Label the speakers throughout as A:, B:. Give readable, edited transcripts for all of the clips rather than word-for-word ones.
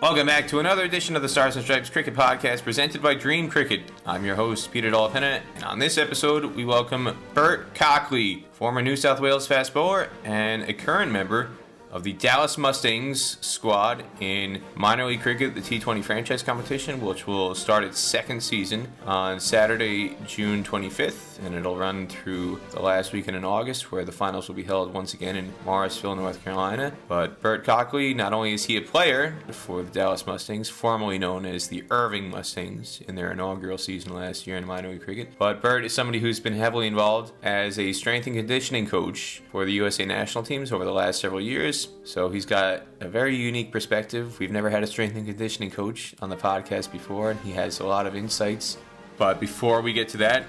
A: Welcome back to another edition of the Stars and Stripes Cricket Podcast presented by DreamCricket. I'm your host, Peter Dolphin, and on this episode, we welcome Burt Cockley, former New South Wales fast bowler and a current member of the Dallas Mustangs squad in minor league cricket, the T20 franchise competition, which will start its second season on Saturday, June 25th, and it'll run through the last weekend in August, where the finals will be held once again in Morrisville, North Carolina. But Burt Cockley, not only is he a player for the Dallas Mustangs, formerly known as the Irving Mustangs in their inaugural season last year in minor league cricket, but Burt is somebody who's been heavily involved as a strength and conditioning coach for the USA national teams over the last several years. So he's got a very unique perspective. We've never had a strength and conditioning coach on the podcast before, and he has a lot of insights. But before we get to that,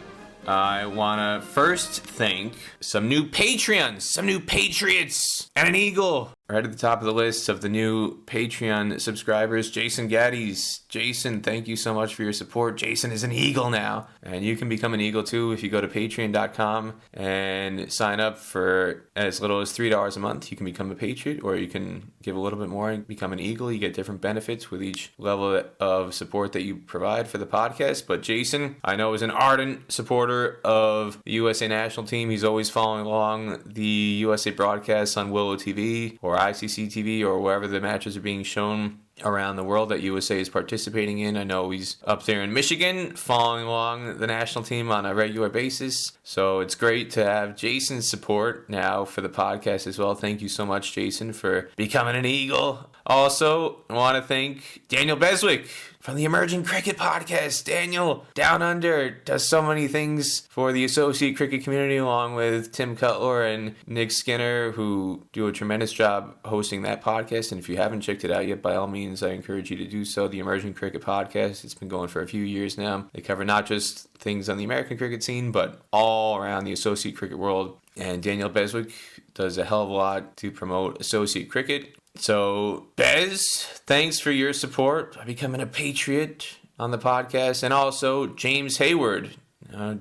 A: I want to first thank some new Patreons, some new Patriots, and an Eagle. Right at the top of the list of the new Patreon subscribers, Jason Gaddies. Jason, thank you so much for your support. Jason is an Eagle now, and you can become an Eagle too if you go to patreon.com and sign up for as little as $3 a month. You can become a Patriot, or you can give a little bit more and become an Eagle. You get different benefits with each level of support that you provide for the podcast. But Jason, I know, is an ardent supporter of the USA national team. He's always following along the USA broadcasts on Willow TV or ICC TV or wherever the matches are being shown around the world that USA is participating in. I know he's up there in Michigan following along the national team on a regular basis. So it's great to have Jason's support now for the podcast as well. Thank you so much, Jason, for becoming an Eagle. Also, I want to thank Daniel Beswick from the Emerging Cricket Podcast. Daniel, down under, does so many things for the associate cricket community, along with Tim Cutler and Nick Skinner, who do a tremendous job hosting that podcast. And if you haven't checked it out yet, by all means, I encourage you to do so. The Emerging Cricket Podcast, it's been going for a few years now. They cover not just things on the American cricket scene, but all around the associate cricket world. And Daniel Beswick does a hell of a lot to promote associate cricket. So, Bez, thanks for your support by becoming a Patriot on the podcast. And also, James Hayward.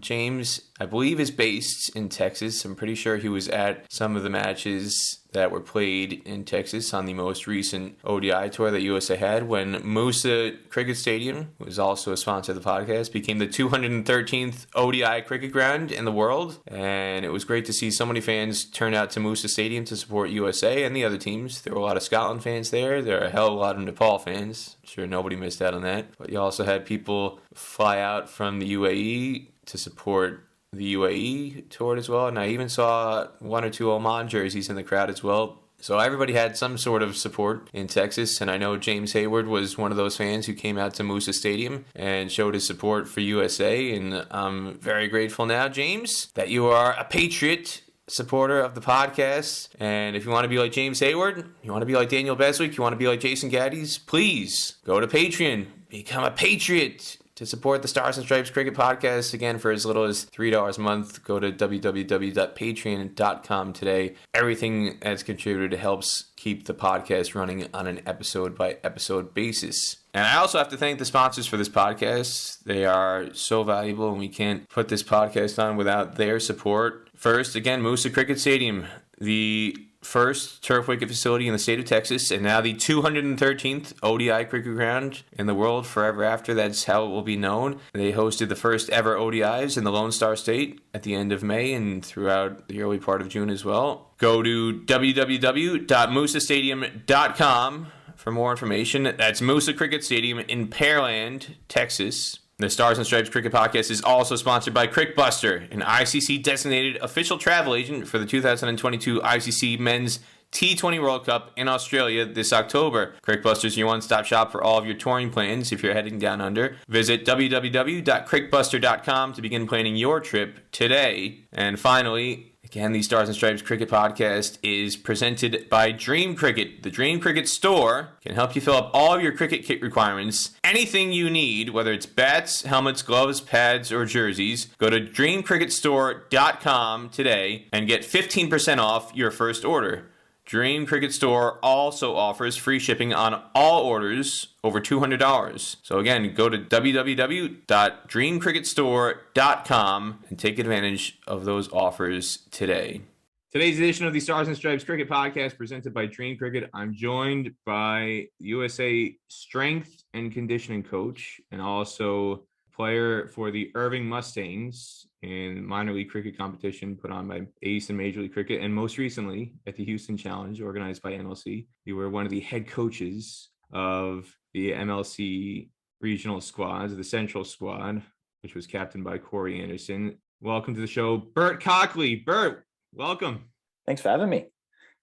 A: James, I believe, is based in Texas. I'm pretty sure he was at some of the matches that were played in Texas on the most recent ODI tour that USA had when Musa Cricket Stadium, who is also a sponsor of the podcast, became the 213th ODI cricket ground in the world. And it was great to see so many fans turn out to Musa Stadium to support USA and the other teams. There were a lot of Scotland fans there. There are a hell of a lot of Nepal fans. I'm sure nobody missed out on that. But you also had people fly out from the UAE to support the UAE tour as well, and I even saw one or two Oman jerseys in the crowd as well. So everybody had some sort of support in Texas, and I know James Hayward was one of those fans who came out to Musa Stadium and showed his support for USA, and I'm very grateful now, James, that you are a Patriot supporter of the podcast. And if you want to be like James Hayward, you want to be like Daniel Beswick, you want to be like Jason Gaddies, please go to Patreon, become a Patriot to support the Stars and Stripes Cricket Podcast. Again, for as little as $3 a month, go to www.patreon.com today. Everything that's contributed helps keep the podcast running on an episode-by-episode basis. And I also have to thank the sponsors for this podcast. They are so valuable, and we can't put this podcast on without their support. First, again, Musa Cricket Stadium, the first turf wicket facility in the state of Texas, and now the 213th ODI cricket ground in the world forever after. That's how it will be known. They hosted the first ever ODIs in the Lone Star State at the end of May and throughout the early part of June as well. Go to www.musastadium.com for more information. That's Musa Cricket Stadium in Pearland, Texas. The Stars and Stripes Cricket Podcast is also sponsored by Crickbuster, an ICC-designated official travel agent for the 2022 ICC Men's T20 World Cup in Australia this October. Crickbuster is your one-stop shop for all of your touring plans if you're heading down under. Visit www.crickbuster.com to begin planning your trip today. And finally, again, the Stars and Stripes Cricket Podcast is presented by DreamCricket. The DreamCricket store can help you fill up all of your cricket kit requirements. Anything you need, whether it's bats, helmets, gloves, pads, or jerseys, go to dreamcricketstore.com today and get 15% off your first order. Dream Cricket Store also offers free shipping on all orders over $200. So again, go to www.dreamcricketstore.com and take advantage of those offers today. Today's edition of the Stars and Stripes Cricket Podcast presented by DreamCricket. I'm joined by USA strength and conditioning coach and also player for the Irving Mustangs in minor league cricket competition put on by Ace and Major League Cricket. And most recently at the Houston Challenge organized by MLC, you were one of the head coaches of the MLC regional squads, the Central squad, which was captained by Corey Anderson. Welcome to the show, Burt Cockley. Burt, welcome.
B: Thanks for having me.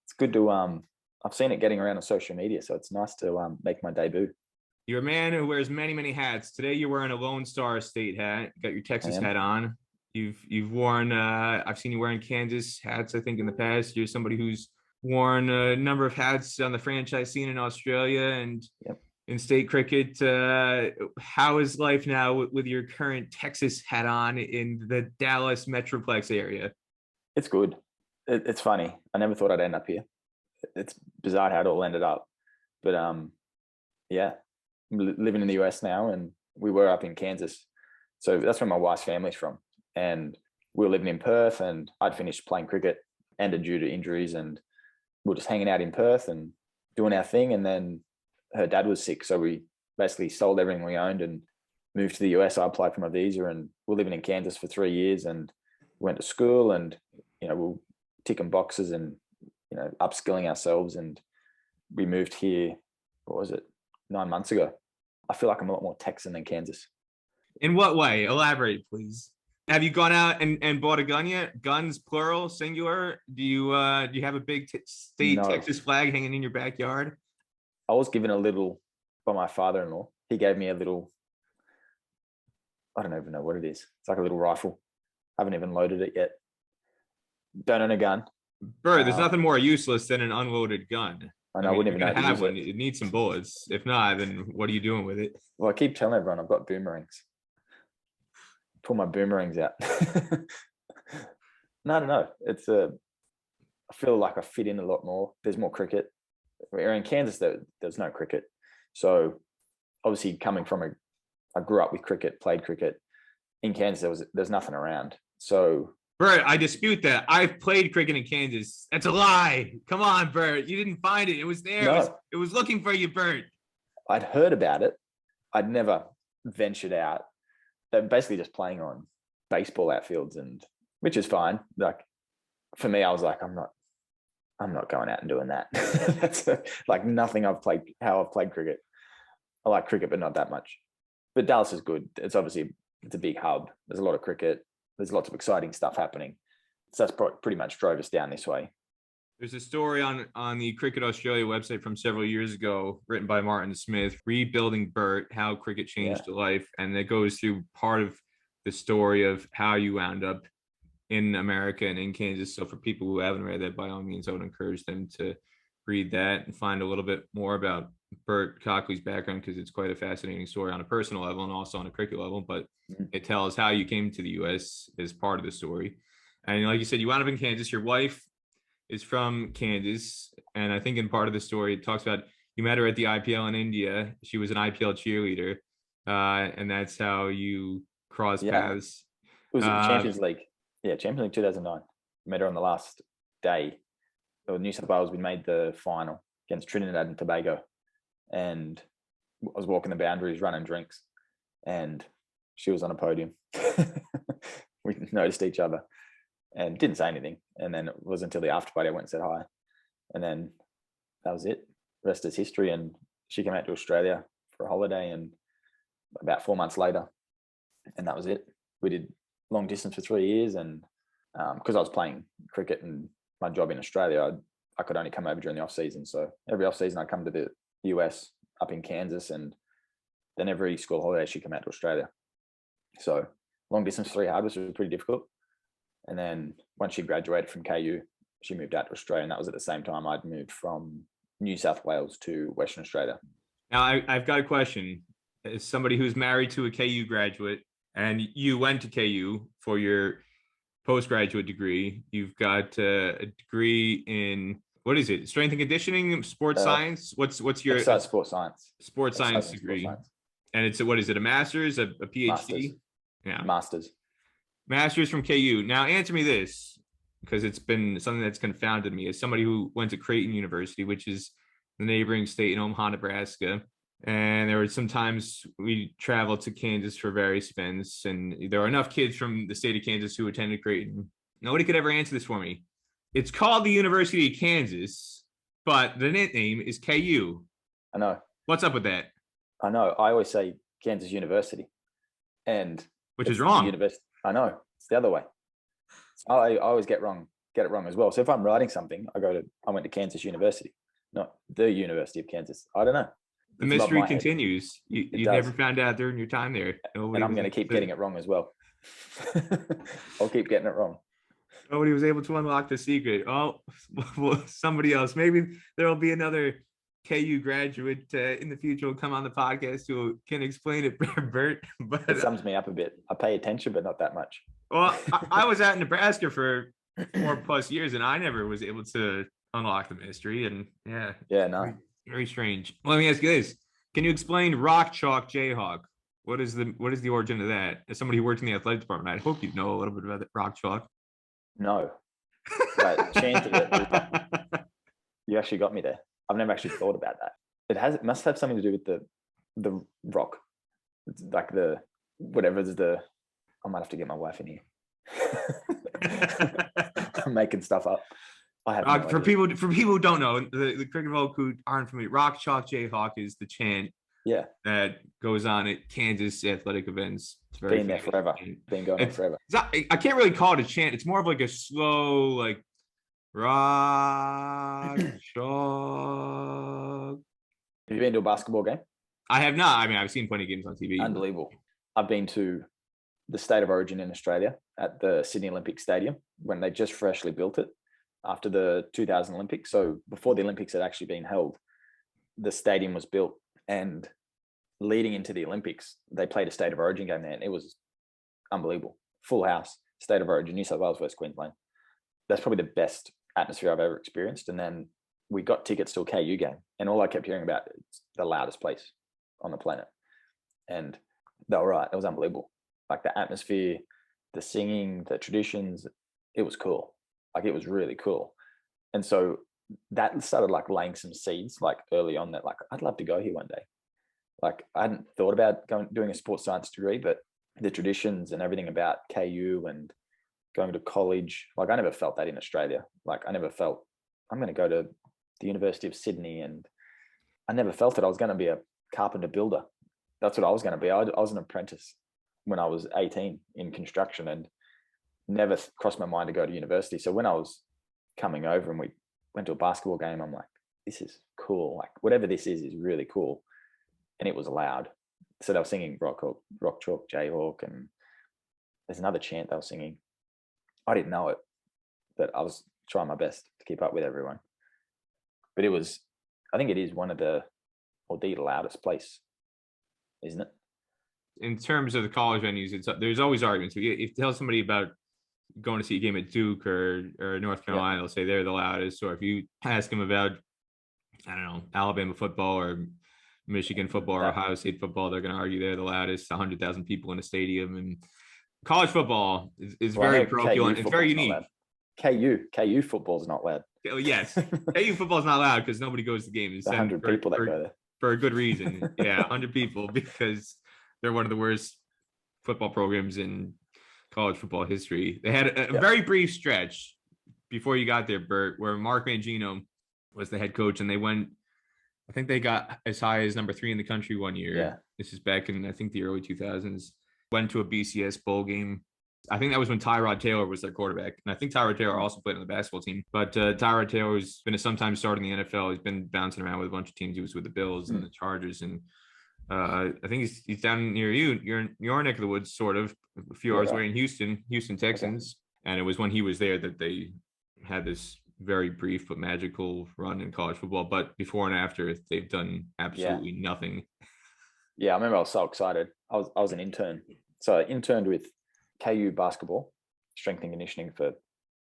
B: It's good to I've seen it getting around on social media, so it's nice to make my debut.
A: You're a man who wears many hats. Today you're wearing a Lone Star State hat. You got your Texas hat on. You've worn I've seen you wearing Kansas hats, I think, in the past. You're somebody who's worn a number of hats on the franchise scene in Australia and in state cricket. How is life now with your current Texas hat on in the Dallas Metroplex area?
B: It's good. It's funny. I never thought I'd end up here. It's bizarre how it all ended up. But I'm living in the US now, and we were up in Kansas. So that's where my wife's family's from. And we were living in Perth, and I'd finished playing cricket, ended due to injuries, and we were just hanging out in Perth and doing our thing. And then her dad was sick. So we basically sold everything we owned and moved to the US. I applied for my visa, and we're living in Kansas for 3 years, and went to school, and, we're ticking boxes and, upskilling ourselves. And we moved here, 9 months ago. I feel like I'm a lot more Texan than Kansas.
A: In what way? Elaborate, please. Have you gone out and bought a gun yet? Guns, plural, singular? Do you have a big state Texas flag hanging in your backyard?
B: I was given a little by my father-in-law. He gave me a little, I don't even know what it is. It's like a little rifle. I haven't even loaded it yet. Don't own a gun.
A: Bert, there's nothing more useless than an unloaded gun.
B: I know. I wouldn't even know
A: have one. It needs some bullets. If not, then what are you doing with it?
B: Well, I keep telling everyone I've got boomerangs. Pull my boomerangs out. No, I don't know. I feel like I fit in a lot more. There's more cricket. We're in Kansas, there's no cricket. So obviously I grew up with cricket, played cricket. In Kansas, there's nothing around. So
A: Bert, I dispute that. I've played cricket in Kansas. That's a lie. Come on, Bert. You didn't find it. It was there.
B: No.
A: It was looking for you, Bert.
B: I'd heard about it. I'd never ventured out. They're basically just playing on baseball outfields, which is fine. Like, for me, I was like, I'm not going out and doing that. That's like nothing how I've played cricket. I like cricket, but not that much. But Dallas is good. It's a big hub. There's a lot of cricket. There's lots of exciting stuff happening. So that's pretty much drove us down this way.
A: There's a story on the Cricket Australia website from several years ago, written by Martin Smith, Rebuilding Burt, How Cricket Changed a Life. And it goes through part of the story of how you wound up in America and in Kansas. So for people who haven't read that, by all means, I would encourage them to read that and find a little bit more about Burt Cockley's background, because it's quite a fascinating story on a personal level and also on a cricket level. But it tells how you came to the U.S. as part of the story. And like you said, you wound up in Kansas. Your wife is from Kansas. And I think in part of the story, it talks about you met her at the IPL in India. She was an IPL cheerleader. And that's how you crossed paths.
B: It was Champions League. Yeah, Champions League 2009. Met her on the last day. New South Wales, we made the final against Trinidad and Tobago. And I was walking the boundaries, running drinks. And she was on a podium. We noticed each other and didn't say anything. And then it was until the after party I went and said hi. And then that was it. The rest is history. And she came out to Australia for a holiday, and about 4 months later, and that was it. We did long distance for 3 years. And because I was playing cricket and my job in Australia, I could only come over during the off season. So every off season I'd come to the US up in Kansas, and then every school holiday she'd come out to Australia. So long distance 3 hard was pretty difficult. And then once she graduated from KU, she moved out to Australia, and that was at the same time I'd moved from New South Wales to Western Australia.
A: Now I've got a question. As somebody who's married to a KU graduate, and you went to KU for your postgraduate degree, you've got a degree in, what is it? Strength and conditioning, sports science? What's your
B: sports science?
A: Sports science degree. Sports science. And it's what is it? A master's, a PhD?
B: Masters.
A: Yeah.
B: Masters.
A: Masters from KU. Now answer me this. because it's been something that's confounded me as somebody who went to Creighton University, which is the neighboring state in Omaha, Nebraska. And there were some times we traveled to Kansas for various events, and there were enough kids from the state of Kansas who attended Creighton. Nobody could ever answer this for me. It's called the University of Kansas, but the nickname is KU.
B: I know.
A: What's up with that?
B: I know. I always say Kansas University, and
A: which is wrong.
B: University. I know. It's the other way. I always get it wrong as well. So if I'm writing something, I went to Kansas University, not the University of Kansas. I don't know.
A: The mystery continues. You never found out during your time there.
B: And I'm going to keep getting it wrong as well. I'll keep getting it wrong.
A: Nobody was able to unlock the secret. Oh, well, somebody else. Maybe there will be another KU graduate in the future will come on the podcast who can explain it, Burt. But
B: it sums me up a bit. I pay attention, but not that much.
A: Well, I was out in Nebraska for 4+ years, and I never was able to unlock the mystery. And
B: no,
A: very strange. Well, let me ask you this: can you explain Rock Chalk Jayhawk? What is the origin of that? As somebody who worked in the athletic department, I hope you know a little bit about the Rock Chalk.
B: No, but chance of it. You actually got me there. I've never actually thought about that. It must have something to do with the rock. It's like the whatever is the. I might have to get my wife in here. I'm making stuff up. I have no
A: for people who don't know, the cricket folk who aren't familiar, Rock Chalk Jayhawk is the chant.
B: Yeah,
A: that goes on at Kansas athletic events. It's
B: very been there forever. Been going on forever.
A: I can't really call it a chant. It's more of like a slow, like Rock Chalk.
B: Have you been to a basketball game?
A: I have not. I mean, I've seen plenty of games on TV.
B: Unbelievable. I've been to the State of Origin in Australia at the Sydney Olympic Stadium when they just freshly built it after the 2000 Olympics. So before the Olympics had actually been held, the stadium was built. And leading into the Olympics, they played a State of Origin game there, and it was unbelievable. Full house, State of Origin, New South Wales, West Queensland. That's probably the best atmosphere I've ever experienced. And then we got tickets to a KU game, and all I kept hearing about is the loudest place on the planet. And they were right. It was unbelievable. Like the atmosphere, the singing, the traditions, it was cool. Like it was really cool. And so that started like laying some seeds like early on that like I'd love to go here one day. Like I hadn't thought about doing a sports science degree, but the traditions and everything about KU and going to college, like I never felt that in Australia. Like I never felt I'm going to go to the University of Sydney, and I never felt that I was going to be a carpenter builder. That's what I was going to be. I was an apprentice when I was 18 in construction, and never crossed my mind to go to university. So when I was coming over and we went to a basketball game, I'm like, this is cool. Like whatever this is really cool. And it was loud. So they were singing Rock Chalk Jayhawk, and there's another chant they were singing. I didn't know it, but I was trying my best to keep up with everyone. But I think it is one of the loudest place, isn't it?
A: In terms of the college venues, there's always arguments. If you tell somebody about going to see a game at Duke or North Carolina, they'll say they're the loudest. Or if you ask them about, I don't know, Alabama football or Michigan football or Ohio State football, they're going to argue they're the loudest. 100,000 people in a stadium. And college football is very parochial and it's very unique.
B: KU football is not loud.
A: Yes, KU football is not loud because nobody goes to the game. It's
B: 100 people that go there
A: for a good reason. Yeah, 100 people because they're one of the worst football programs in college football history. They had a very brief stretch before you got there, Burt, where Mark Mangino was the head coach, and I think they got as high as number 3 in the country one year.
B: Yeah.
A: This is back in, I think, the early 2000s. Went to a BCS bowl game. I think that was when Tyrod Taylor was their quarterback. And I think Tyrod Taylor also played on the basketball team. But Tyrod Taylor's been a sometime starter in the NFL. He's been bouncing around with a bunch of teams. He was with the Bills and the Chargers. And I think he's down near you. You're in your neck of the woods, sort of, a few hours away in Houston Texans. Okay. And it was when he was there that they had this very brief but magical run in college football. But before and after, they've done absolutely nothing.
B: Yeah, I remember I was so excited. I was an intern. So I interned with KU basketball, strength and conditioning for, it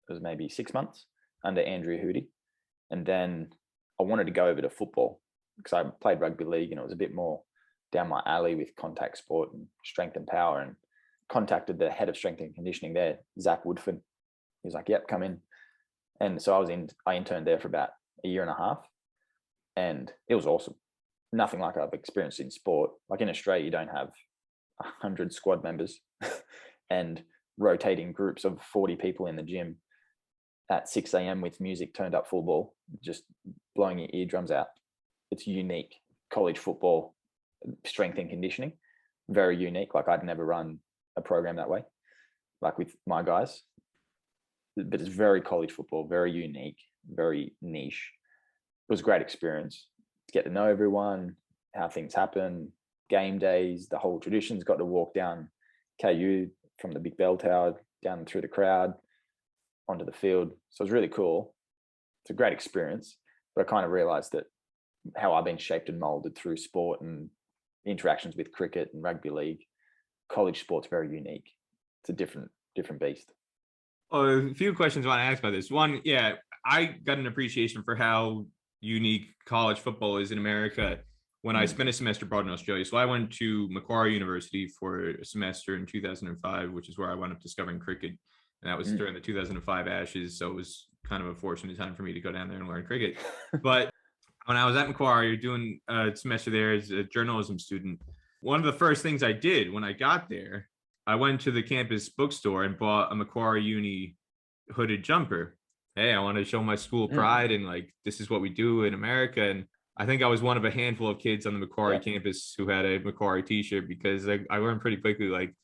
B: was maybe 6 months under Andrew Hootie. And then I wanted to go over to football because I played rugby league and it was a bit more down my alley with contact sport and strength and power, and contacted the head of strength and conditioning there, Zach Woodford, He was like, yep, come in. And so I interned there for about a year and a half, and it was awesome. Nothing like I've experienced in sport. Like in Australia, you don't have 100 squad members and rotating groups of 40 people in the gym at 6 a.m. with music turned up full ball, just blowing your eardrums out. It's unique. College football, strength and conditioning, very unique. Like I'd never run a program that way, like with my guys. But it's very college football, very unique, very niche. It was a great experience to get to know everyone, how things happen, game days, the whole traditions. Got to walk down KU from the big bell tower down through the crowd onto the field. So it was really cool. It's a great experience. But I kind of realized that how I've been shaped and molded through sport and interactions with cricket and rugby league, college sport's very unique. It's a different beast.
A: A few questions I want to ask about this. One, yeah, I got an appreciation for how unique college football is in America when I spent a semester abroad in Australia. So I went to Macquarie University for a semester in 2005, which is where I wound up discovering cricket. And that was during the 2005 Ashes. So it was kind of a fortunate time for me to go down there and learn cricket. But when I was at Macquarie doing a semester there as a journalism student, one of the first things I did when I got there, I went to the campus bookstore and bought a Macquarie Uni hooded jumper. Hey, I want to show my school pride and like, this is what we do in America. And I think I was one of a handful of kids on the Macquarie campus who had a Macquarie t-shirt, because I learned pretty quickly, like,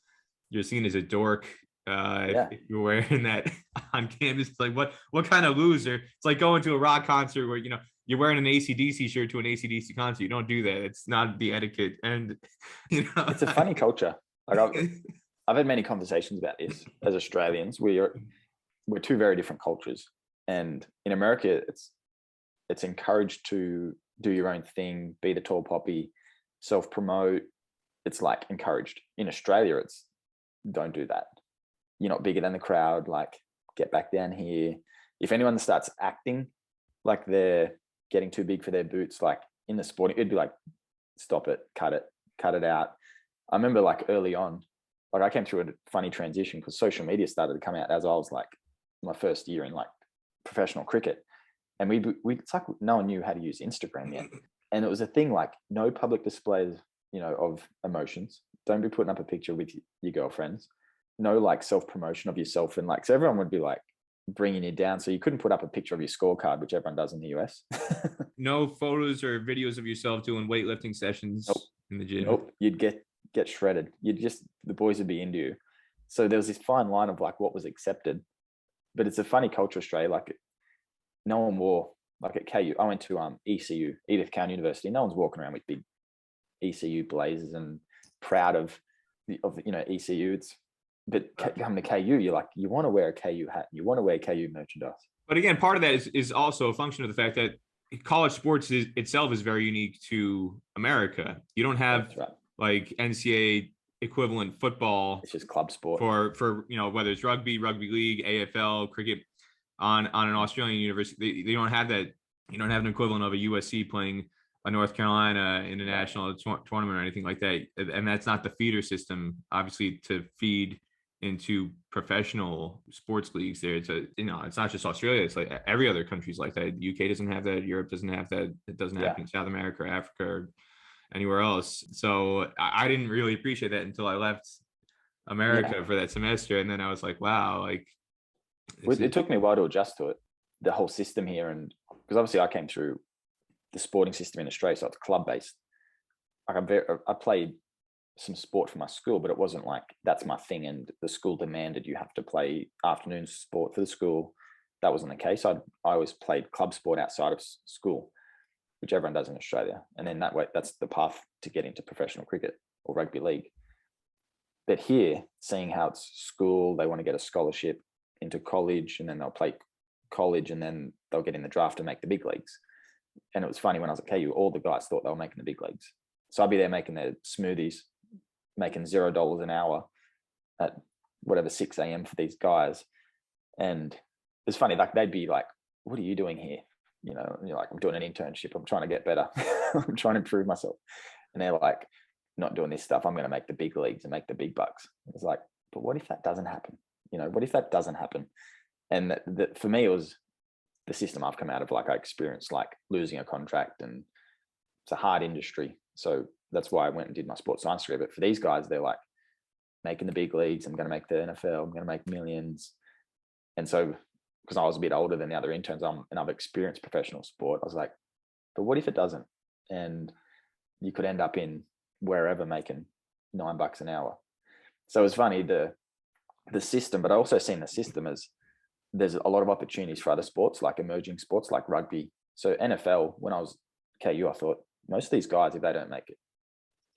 A: you're seen as a dork if you're wearing that on campus. It's like, what kind of loser? It's like going to a rock concert where, you know, you're wearing an AC/DC shirt to an AC/DC concert. You don't do that. It's not the etiquette. And, you know, it's
B: a funny culture. Like I've had many conversations about this as Australians. We're two very different cultures, and in America, it's encouraged to do your own thing, be the tall poppy, self-promote. It's like encouraged. In Australia, it's don't do that. You're not bigger than the crowd. Like, get back down here. If anyone starts acting like they're getting too big for their boots, like in the sport, it'd be like, stop it, cut it out. I remember like early on, like I came through a funny transition because social media started to come out as I was like my first year in like professional cricket. And we it's like no one knew how to use Instagram yet. And it was a thing like no public displays, you know, of emotions. Don't be putting up a picture with your girlfriends. No like self-promotion of yourself. And like, so everyone would be like bringing you down. So you couldn't put up a picture of your scorecard, which everyone does in the US.
A: No photos or videos of yourself doing weightlifting sessions in the gym.
B: Nope. You'd get shredded. The boys would be into you. So there was this fine line of like what was accepted. But it's a funny culture, Australia. Like no one wore, like at KU, I went to ECU, Edith Cowan University. No one's walking around with big ECU blazers and proud of you know, ECU. But coming to KU, you're like, you want to wear a KU hat, you want to wear KU merchandise.
A: But again, part of that is also a function of the fact that college sports itself is very unique to America. You don't have like NCAA equivalent football.
B: It's just club sport
A: for you know, whether it's rugby league, AFL, cricket on an Australian university. They don't have that. You don't have an equivalent of a USC playing a North Carolina international tournament or anything like that. And that's not the feeder system, obviously, to feed into professional sports leagues there. It's it's not just Australia. It's like every other country's like that. The UK doesn't have that. Europe doesn't have that. It doesn't happen in South America or Africa or anywhere else. So I didn't really appreciate that until I left America for that semester. And then I was like, wow, like
B: it took me a while to adjust to it, the whole system here. And because obviously I came through the sporting system in Australia, so it's club based. Like I played some sport for my school, but it wasn't like that's my thing and the school demanded you have to play afternoon sport for the school. That wasn't the case. I always played club sport outside of school, which everyone does in Australia. And then that way, that's the path to get into professional cricket or rugby league. But here, seeing how it's school, they want to get a scholarship into college, and then they'll play college, and then they'll get in the draft to make the big leagues. And it was funny when I was at KU, all the guys thought they were making the big leagues. So I'd be there making their smoothies, making $0 an hour at whatever 6 a.m. for these guys. And it's funny, like they'd be like, what are you doing here? You know, and you're like, I'm doing an internship. I'm trying to get better. I'm trying to improve myself. And they're like, not doing this stuff. I'm going to make the big leagues and make the big bucks. It's like, but what if that doesn't happen? You know, what if that doesn't happen? And for me, it was the system I've come out of. Like, I experienced like losing a contract, and it's a hard industry. So that's why I went and did my sports science degree. But for these guys, they're like making the big leagues. I'm going to make the NFL. I'm going to make millions. And so, because I was a bit older than the other interns, and I've experienced professional sport, I was like, but what if it doesn't? And you could end up in wherever making $9 an hour. So it was funny, the system, but I also seen the system as there's a lot of opportunities for other sports, like emerging sports like rugby. So NFL, when I was KU, I thought most of these guys, if they don't make it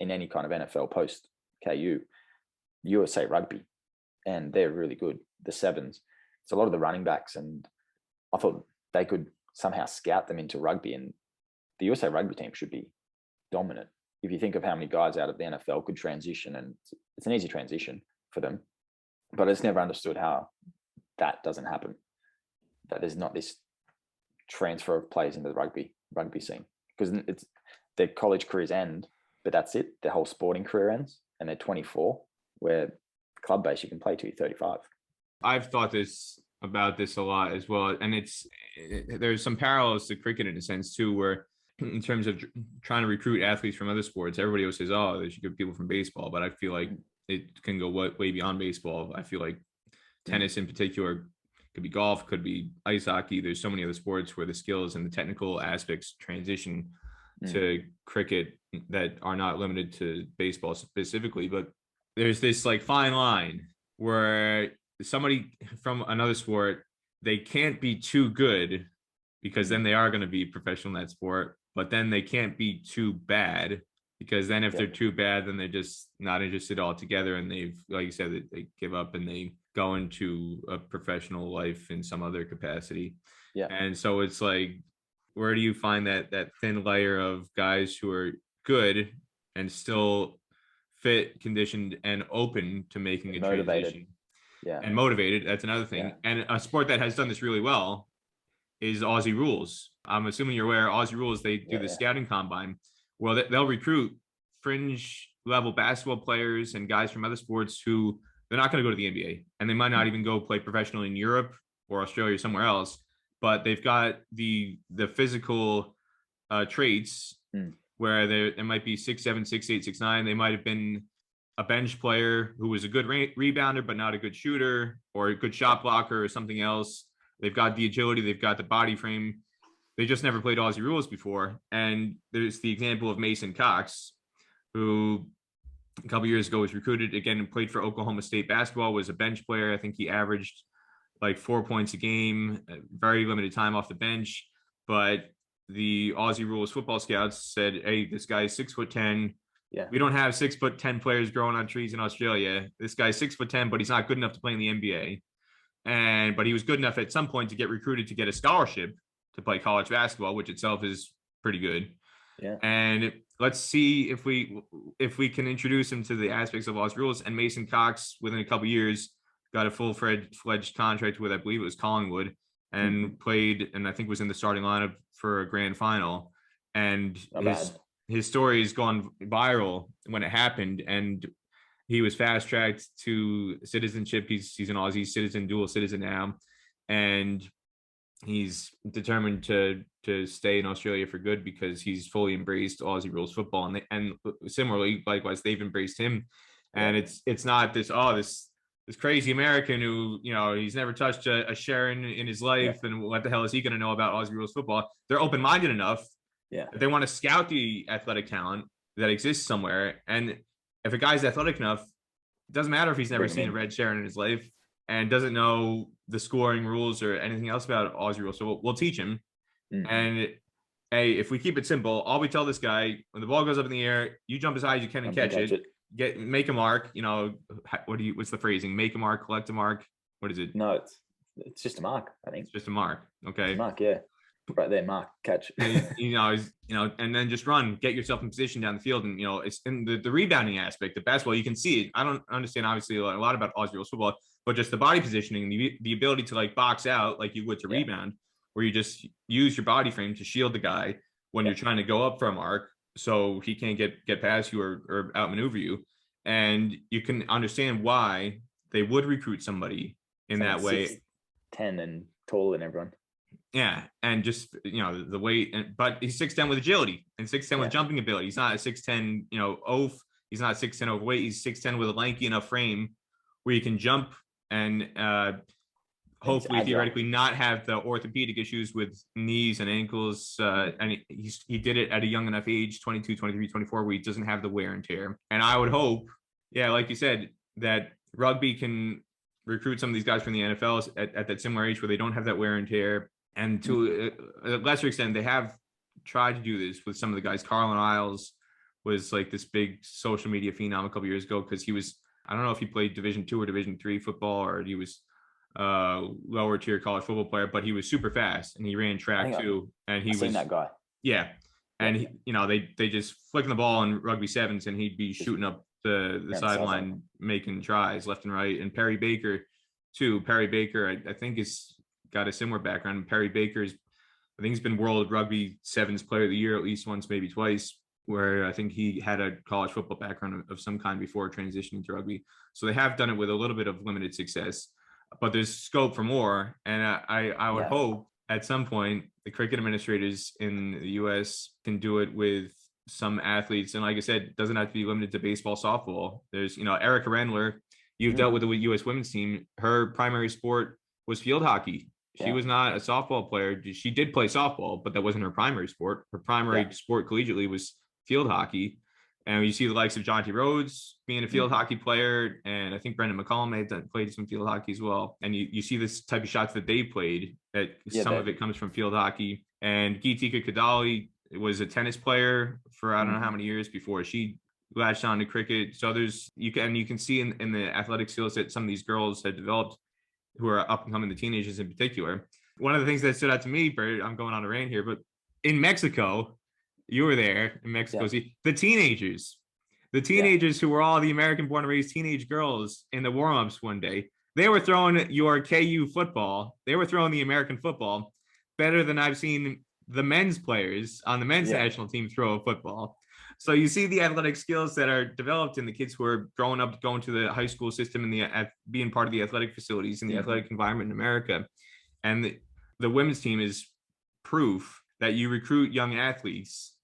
B: in any kind of NFL post KU, USA rugby, and they're really good, the sevens. It's a lot of the running backs, and I thought they could somehow scout them into rugby, and the USA rugby team should be dominant. If you think of how many guys out of the NFL could transition, and it's an easy transition for them, but I just never understood how that doesn't happen, that there's not this transfer of players into the rugby scene, because it's their college careers end, but that's it. Their whole sporting career ends, and they're 24, where club base you can play till you're 35.
A: I've thought about this a lot as well, and there's some parallels to cricket in a sense too, where in terms of trying to recruit athletes from other sports, everybody else says, oh, there's good people from baseball, but I feel like it can go way beyond baseball. I feel like tennis in particular, could be golf, could be ice hockey. There's so many other sports where the skills and the technical aspects transition to cricket that are not limited to baseball specifically. But there's this like fine line where somebody from another sport, they can't be too good because then they are going to be professional in that sport, but then they can't be too bad, because then if they're too bad, then they're just not interested altogether. And they've, like you said, they give up and they go into a professional life in some other capacity. Yeah. And so it's like, where do you find that thin layer of guys who are good and still fit, conditioned, and open to making a transition? Yeah. And motivated. That's another thing. Yeah. And a sport that has done this really well is Aussie Rules. I'm assuming you're aware, Aussie Rules, they do the scouting combine. Well, they'll recruit fringe level basketball players and guys from other sports who they're not going to go to the NBA, and they might not even go play professionally in Europe or Australia or somewhere else, but they've got the physical traits where there might be 6'7", 6'8", 6'9". They might have been a bench player who was a good rebounder, but not a good shooter, or a good shot blocker or something else. They've got the agility, they've got the body frame. They just never played Aussie Rules before. And there's the example of Mason Cox, who a couple years ago was recruited again and played for Oklahoma State basketball, was a bench player. I think he averaged like 4 points a game, very limited time off the bench. But the Aussie Rules football scouts said, hey, this guy's 6'10". Yeah. We don't have 6'10" players growing on trees in Australia. This guy's 6'10", but he's not good enough to play in the NBA. But he was good enough at some point to get recruited to get a scholarship to play college basketball, which itself is pretty good. Yeah. And let's see if we can introduce him to the aspects of Aussie Rules. And Mason Cox, within a couple of years, got a full-fledged contract with, I believe it was Collingwood, and played, and I think was in the starting lineup for a grand final. And his story has gone viral when it happened, and he was fast-tracked to citizenship. He's an Aussie citizen, dual citizen now, and he's determined to stay in Australia for good because he's fully embraced Aussie Rules football, and similarly, likewise, they've embraced him. And it's not this crazy American who, he's never touched a Sharon in his life, and what the hell is he going to know about Aussie Rules football? They're open-minded enough that they want to scout the athletic talent that exists somewhere. And if a guy's athletic enough, it doesn't matter if he's never seen a red Sharon in his life and doesn't know the scoring rules or anything else about Aussie Rules. So we'll teach him. And hey, if we keep it simple, all we tell this guy, when the ball goes up in the air, you jump as high as you can and catch it. Make a mark. What's the phrasing? Make a mark, collect a mark. What is it?
B: No, it's just a mark, I think.
A: It's just a mark. Okay.
B: It's a mark, yeah. Right there, mark, catch.
A: And then just run, get yourself in position down the field. And, it's in the rebounding aspect of basketball. You can see it. I don't understand, obviously, a lot about Aussie Rules football, but just the body positioning, the ability to like box out like you would to rebound, where you just use your body frame to shield the guy when you're trying to go up for a mark, so he can't get past you or outmaneuver you. And you can understand why they would recruit somebody in that way.
B: 6'10" and taller than everyone.
A: Yeah, and just the weight, but he's 6'10" with agility and 6'10" with jumping ability. He's not a 6'10", oaf. He's not 6'10" overweight. He's 6'10" with a lanky enough frame where you can jump and hopefully theoretically not have the orthopedic issues with knees and ankles. And he did it at a young enough age, 22, 23, 24, where he doesn't have the wear and tear. And I would hope, like you said, that rugby can recruit some of these guys from the NFL at that similar age where they don't have that wear and tear. And to a lesser extent, they have tried to do this with some of the guys. Carlin Isles was like this big social media phenom a couple years ago because he was, I don't know if he played Division II or Division III football, or he was lower tier college football player, but he was super fast and he ran track too. And I've
B: seen that guy.
A: Yeah. And they just flicking the ball in rugby sevens and he'd be shooting up the sideline, making tries left and right. And Perry Baker too. Perry Baker, I think is got a similar background. Perry Baker's, I think he's been World Rugby Sevens Player of the Year at least once, maybe twice, where I think he had a college football background of some kind before transitioning to rugby. So they have done it with a little bit of limited success, but there's scope for more. And I would hope at some point the cricket administrators in the US can do it with some athletes. And like I said, it doesn't have to be limited to baseball, softball. There's, Erica Rendler, you've dealt with the US women's team. Her primary sport was field hockey. She was not a softball player. She did play softball, but that wasn't her primary sport. Her primary sport collegiately was field hockey. And you see the likes of Jonty Rhodes being a field hockey player. And I think Brendan McCullum may have played some field hockey as well. And you see this type of shots that they played, some of it comes from field hockey. And Geetika Kadali was a tennis player for I don't know how many years before she latched on to cricket. So you can see in the athletic skills that some of these girls had developed who are up and coming, the teenagers in particular. One of the things that stood out to me, Bert, I'm going on a rant here, but in Mexico, you were there in Mexico, the teenagers who were all the American born and raised teenage girls in the warm-ups one day, they were throwing your KU football. They were throwing the American football better than I've seen the men's players on the men's national team throw a football. So you see the athletic skills that are developed in the kids who are growing up, going to the high school system and being part of the athletic facilities and the athletic environment in America. And the women's team is proof that you recruit young athletes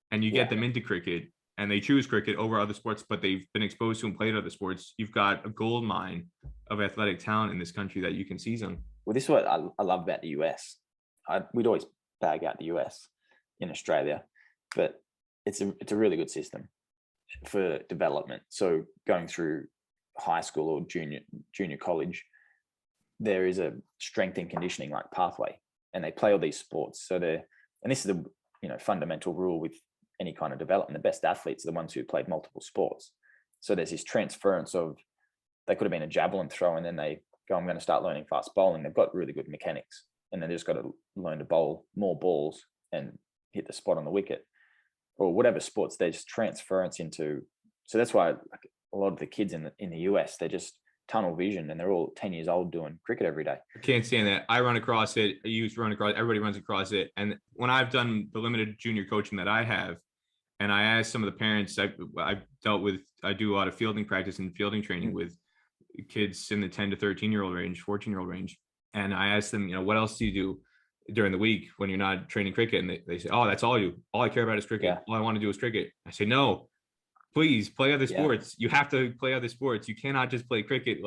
A: and you get them into cricket and they choose cricket over other sports, but they've been exposed to and played other sports. You've got a gold mine of athletic talent in this country that you can seize on.
B: Well, this is what I love about the US. We'd always bag out the US in Australia, but it's a really good system for development. So going through high school or junior college, there is a strength and conditioning like pathway, and they play all these sports. So and this is the fundamental rule with any kind of development. The best athletes are the ones who played multiple sports. So there's this transference of, they could have been a javelin thrower and then they go, I'm going to start learning fast bowling. They've got really good mechanics, and then they just got to learn to bowl more balls and hit the spot on the wicket, or whatever sports. There's transference into. So that's why a lot of the kids in the US, they're just tunnel vision and they're all 10 years old doing cricket every day.
A: I can't stand that. I run across it. I used to run across. Everybody runs across it. And when I've done the limited junior coaching that I have, and I asked some of the parents, I dealt with. I do a lot of fielding practice and fielding training with kids in the 10 to 13-year-old range, 14-year-old range. And I asked them, what else do you do during the week when you're not training cricket? And they say, oh, that's all I care about is cricket. Yeah. All I want to do is cricket. I say, no, please play other sports. You have to play other sports. You cannot just play cricket.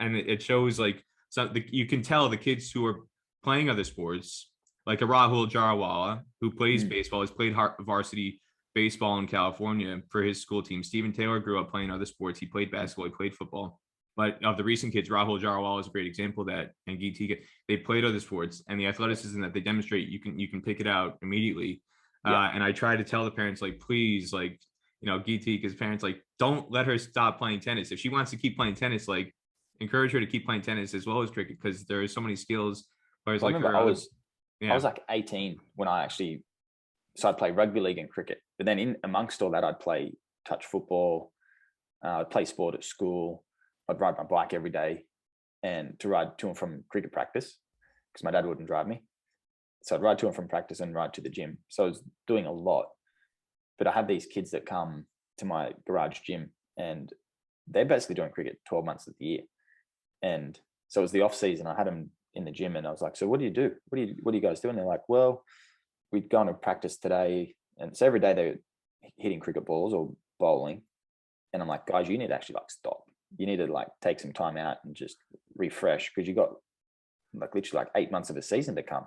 A: And it shows you can tell the kids who are playing other sports, like a Rahul Jarawala, who plays baseball, has played varsity baseball in California for his school team. Stephen Taylor grew up playing other sports. He played basketball, he played football. But of the recent kids, Rahul Jarawala is a great example of that. And Geetika, they played other sports, and the athleticism that they demonstrate, you can pick it out immediately. And I try to tell the parents, please, Geetika's parents, don't let her stop playing tennis. If she wants to keep playing tennis, encourage her to keep playing tennis as well as cricket, because there are so many skills. Players
B: I remember I was 18 when so I'd play rugby league and cricket, but then in amongst all that, I'd play touch football, I'd play sport at school, I'd ride my bike every day, and to ride to and from cricket practice, because my dad wouldn't drive me. So I'd ride to and from practice and ride to the gym. So I was doing a lot, but I have these kids that come to my garage gym and they're basically doing cricket 12 months of the year. And so it was the off season. I had them in the gym, and I was like, so what do you do? What do you guys do? And they're like, well, we'd gone to practice today. And so every day they're hitting cricket balls or bowling. And I'm like, guys, you need to actually like stop. You need to like take some time out and just refresh, because you got like literally like 8 months of a season to come.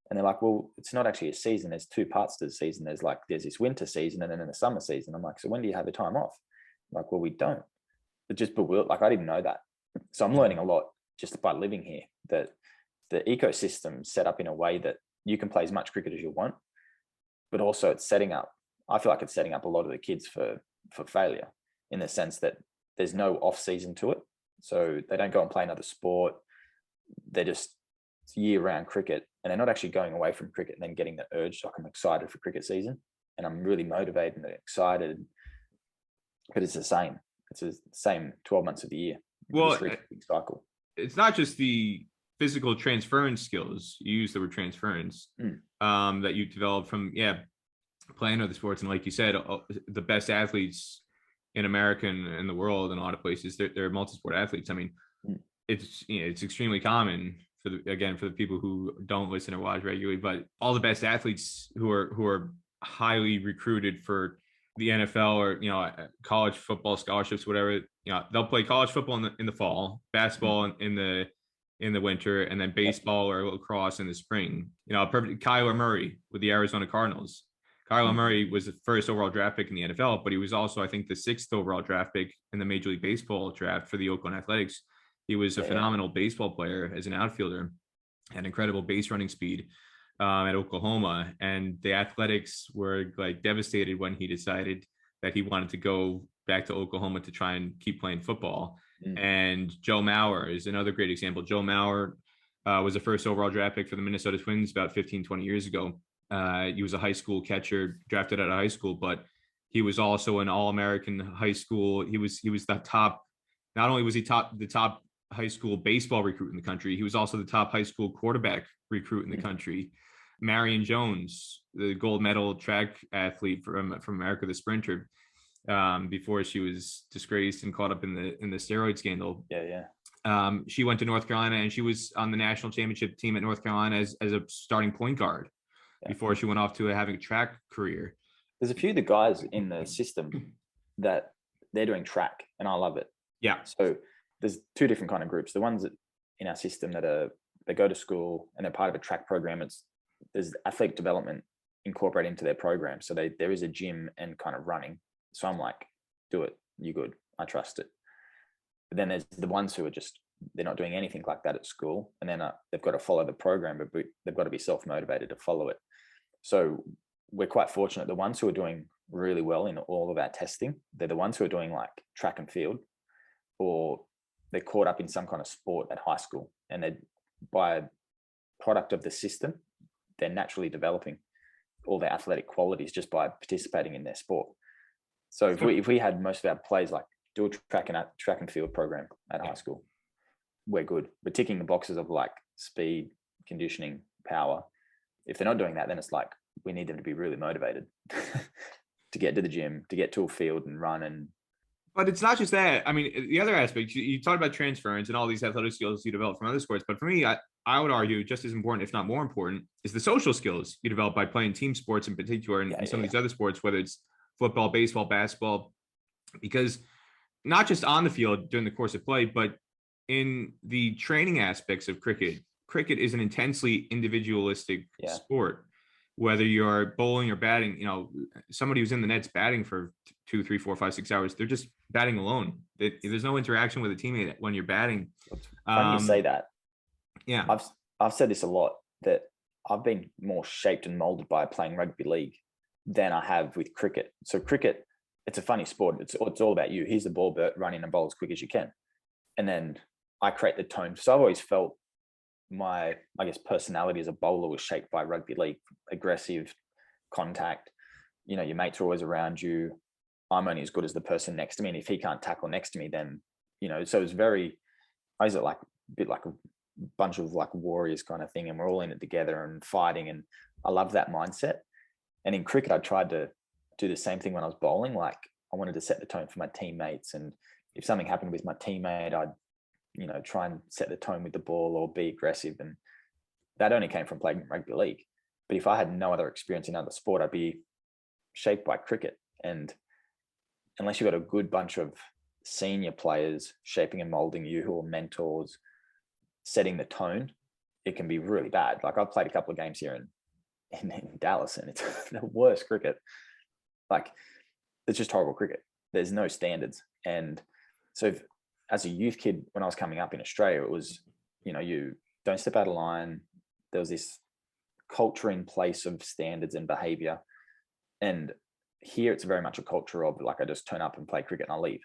B: And they're like, well, it's not actually a season. There's two parts to the season. There's this winter season and then the summer season. I'm like, so when do you have the time off? I'm like, well, we don't. It just bewildered. Like I didn't know that. So I'm learning a lot just by living here, that the ecosystem set up in a way that you can play as much cricket as you want, but also it's setting up, I feel like it's setting up a lot of the kids for failure, in the sense that there's no off season to it. So they don't go and play another sport. They're just year-round cricket, and they're not actually going away from cricket and then getting the urge. Like I'm excited for cricket season, and I'm really motivated and excited, but it's the same. It's the same 12 months of the year.
A: Well,
B: cycle.
A: It's not just the physical transference skills. You use the word transference that you develop from playing other sports, and like you said, the best athletes in America and in the world and a lot of places, they're multi-sport athletes. I mean, it's extremely common for the people who don't listen or watch regularly, but all the best athletes who are highly recruited for the NFL or college football scholarships, whatever, they'll play college football in the fall, basketball in the winter, and then baseball or lacrosse in the spring. Kyler Murray with the Arizona Cardinals. Kyler Murray was the first overall draft pick in the NFL, but he was also, I think, the 6th overall draft pick in the Major League Baseball draft for the Oakland Athletics. He was a phenomenal baseball player as an outfielder, had incredible base running speed at Oklahoma. And the Athletics were like devastated when he decided that he wanted to go back to Oklahoma to try and keep playing football. And Joe Mauer is another great example. Joe Mauer was the first overall draft pick for the Minnesota Twins about 15, 20 years ago. He was a high school catcher drafted out of high school, but he was also an All-American high school. He was the top. Not only was he the top high school baseball recruit in the country, he was also the top high school quarterback recruit in the country. Marion Jones, the gold medal track athlete from America, the sprinter, before she was disgraced and caught up in the steroid scandal. She went to North Carolina, and she was on the national championship team at North Carolina as a starting point guard before she went off to having a track career.
B: There's a few of the guys in the system that they're doing track, and I love it. So there's two different kind of groups. The ones that in our system that they go to school and they're part of a track program. There's athletic development incorporated into their program. So there is a gym and kind of running. So I'm like, do it. You're good. I trust it. But then there's the ones who are they're not doing anything like that at school. And then they've got to follow the program, but they've got to be self-motivated to follow it. So we're quite fortunate. The ones who are doing really well in all of our testing, they're the ones who are doing like track and field, or they're caught up in some kind of sport at high school, and they're by a product of the system, they're naturally developing all their athletic qualities just by participating in their sport. So if we had most of our players like do a track and field program at high school, we're good. We're ticking the boxes of like speed, conditioning, power. If they're not doing that, then it's like we need them to be really motivated to get to the gym, to get to a field and run.
A: But it's not just that. I mean, the other aspect, you talked about transference and all these athletic skills you develop from other sports. But for me, I would argue just as important, if not more important, is the social skills you develop by playing team sports in particular, and some of these other sports, whether it's football, baseball, basketball, because not just on the field during the course of play, but in the training aspects of cricket is an intensely individualistic sport. Whether you're bowling or batting, somebody who's in the net's batting for 2, 3, 4, 5, 6 hours, they're just batting alone. There's no interaction with a teammate when you're batting.
B: Funny you say that.
A: Yeah.
B: I've said this a lot, that I've been more shaped and molded by playing rugby league than I have with cricket. So cricket, it's a funny sport. It's all about you. Here's the ball, Burt, run in and bowl as quick as you can. And then I create the tone. So I've always felt my, personality as a bowler was shaped by rugby league, aggressive contact. Your mates are always around you. I'm only as good as the person next to me. And if he can't tackle next to me, then, so it's I was like a bit like a bunch of like warriors kind of thing. And we're all in it together and fighting. And I love that mindset. And in cricket, I tried to do the same thing when I was bowling. Like I wanted to set the tone for my teammates. And if something happened with my teammate, I'd try and set the tone with the ball or be aggressive. And that only came from playing rugby league. But if I had no other experience in other sport, I'd be shaped by cricket. And unless you've got a good bunch of senior players shaping and molding you who are mentors, setting the tone, it can be really bad. Like I've played a couple of games here in Dallas, and it's the worst cricket. Like it's just horrible cricket. There's no standards. And so as a youth kid, when I was coming up in Australia, it was, you don't step out of line. There was this culture in place of standards and behavior. And here it's very much a culture of like, I just turn up and play cricket and I leave.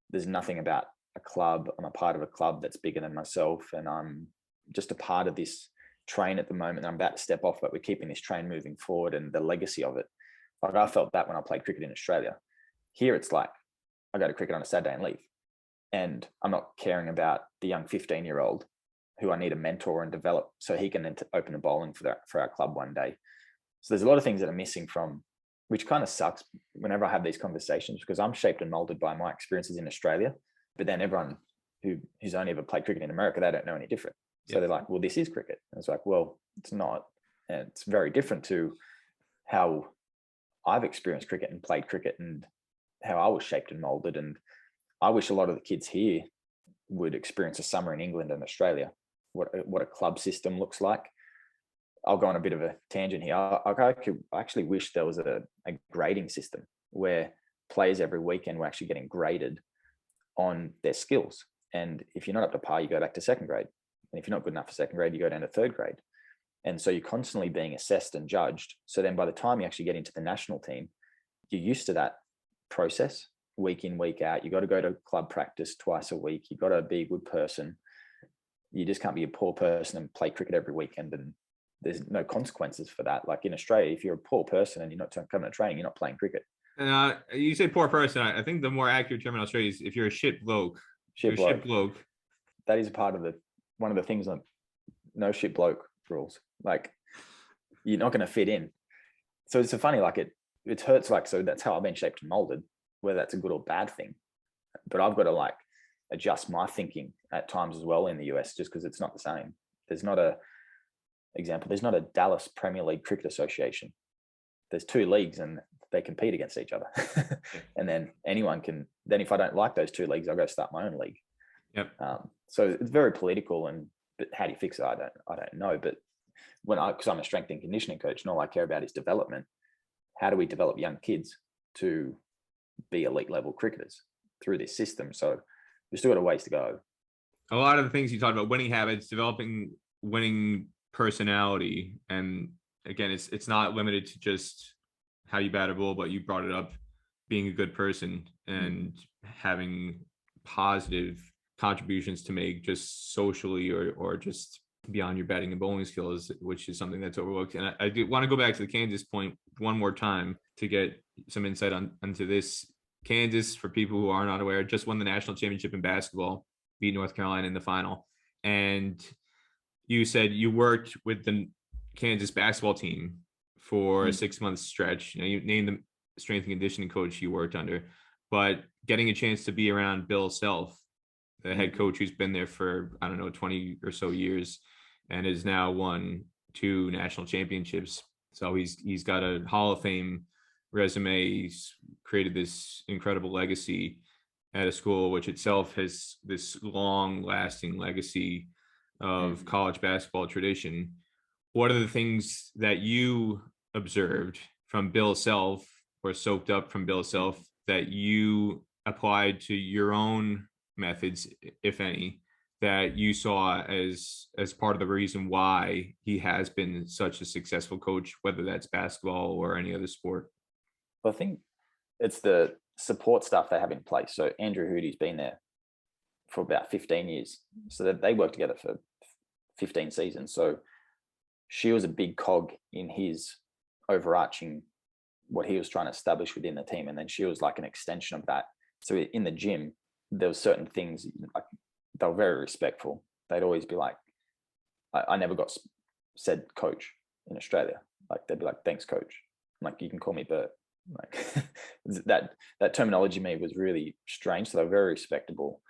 B: There's nothing about a club. I'm a part of a club that's bigger than myself. And I'm just a part of this train at the moment. I'm about to step off, but we're keeping this train moving forward and the legacy of it. Like I felt that when I played cricket in Australia. Here it's like, I go to cricket on a Saturday and leave. And I'm not caring about the young 15-year-old who I need to mentor and develop so he can then open a bowling for our club one day. So there's a lot of things that are missing from, which kind of sucks whenever I have these conversations, because I'm shaped and molded by my experiences in Australia. But then everyone who's only ever played cricket in America, they don't know any different. So they're like, well, this is cricket. And it's like, well, it's not. And it's very different to how I've experienced cricket and played cricket and how I was shaped and molded. And I wish a lot of the kids here would experience a summer in England and Australia, what a club system looks like. I'll go on a bit of a tangent here. I actually wish there was a grading system where players every weekend were actually getting graded on their skills. And if you're not up to par, you go back to second grade. And if you're not good enough for second grade, you go down to third grade. And so you're constantly being assessed and judged. So then by the time you actually get into the national team, you're used to that process week in, week out. You got to go to club practice twice a week. You got to be a good person. You just can't be a poor person and play cricket every weekend. And there's no consequences for that. Like in Australia, if you're a poor person and you're not coming to training, you're not playing cricket.
A: You say poor person. I think the more accurate term in Australia is if you're a shit bloke. Shit bloke.
B: That is part of one of the things on no shit bloke rules. Like you're not going to fit in. So it's a funny, like it hurts. Like, so that's how I've been shaped and molded, whether that's a good or bad thing. But I've got to like adjust my thinking at times as well in the US, just because it's not the same. There's not a Dallas Premier League Cricket Association. There's two leagues and they compete against each other. And then then if I don't like those two leagues, I'll go start my own league.
A: Yep.
B: So it's very political, but how do you fix it? I don't know. But because I'm a strength and conditioning coach and all I care about is development. How do we develop young kids to be elite level cricketers through this system? So we've still got a ways to go.
A: A lot of the things you talked about, winning habits, developing winning personality, and again, it's not limited to just how you bat a ball, but you brought it up, being a good person and having positive contributions to make just socially or just beyond your batting and bowling skills, which is something that's overlooked. And I do want to go back to the Kansas point one more time to get some insight onto this. Kansas, for people who are not aware, just won the national championship in basketball, beat North Carolina in the final. And you said you worked with the Kansas basketball team for a 6-month stretch. You named the strength and conditioning coach you worked under, but getting a chance to be around Bill Self, the head coach who's been there for, 20 or so years and has now won 2 national championships. So he's got a Hall of Fame resume. He's created this incredible legacy at a school which itself has this long-lasting legacy of college basketball tradition. What are the things that you observed from Bill Self or soaked up from Bill Self that you applied to your own methods, if any, that you saw as part of the reason why he has been such a successful coach, whether that's basketball or any other sport?
B: Well, I think it's the support stuff they have in place. So Andrew Hoody's been there for about 15 years. So that they worked together for 15 seasons. So she was a big cog in his overarching, what he was trying to establish within the team. And then she was like an extension of that. So in the gym, there were certain things, like they were very respectful. They'd always be like, I never got said coach in Australia. Like they'd be like, thanks coach. I'm like, you can call me Burt. Like that terminology to me was really strange. So they were very respectable.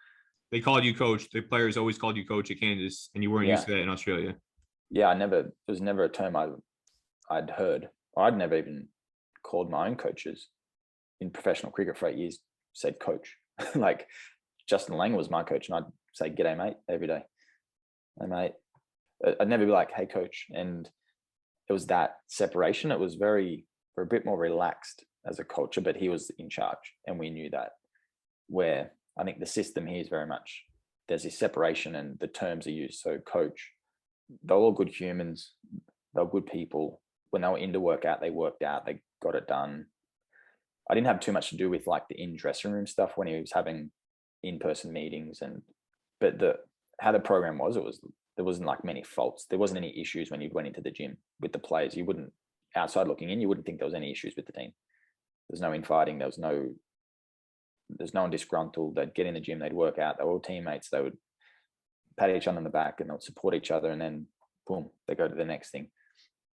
A: they called you coach. The players always called you coach at Kansas, and you weren't used to that in Australia.
B: Yeah, it was never a term I'd heard. I'd never even called my own coaches in professional cricket for 8 years, said coach. Like Justin Langer was my coach, and I'd say, "G'day, mate," every day. Hey, mate. I'd never be like, "Hey, coach." And it was that separation. We're a bit more relaxed as a culture, but he was in charge, and we knew that. Where I think the system here is very much, there's this separation and the terms are used. So coach, they're all good humans. They're good people. When they were in to work out, they worked out, they got it done. I didn't have too much to do with like the in dressing room stuff when he was having in-person meetings, but how the program was, there wasn't like many faults. There wasn't any issues when you went into the gym with the players. You wouldn't, outside looking in, you wouldn't think there was any issues with the team. There's no infighting. There's no one disgruntled. They'd get in the gym, they'd work out. They were all teammates. They would pat each other on the back and they would support each other, and then boom, they go to the next thing.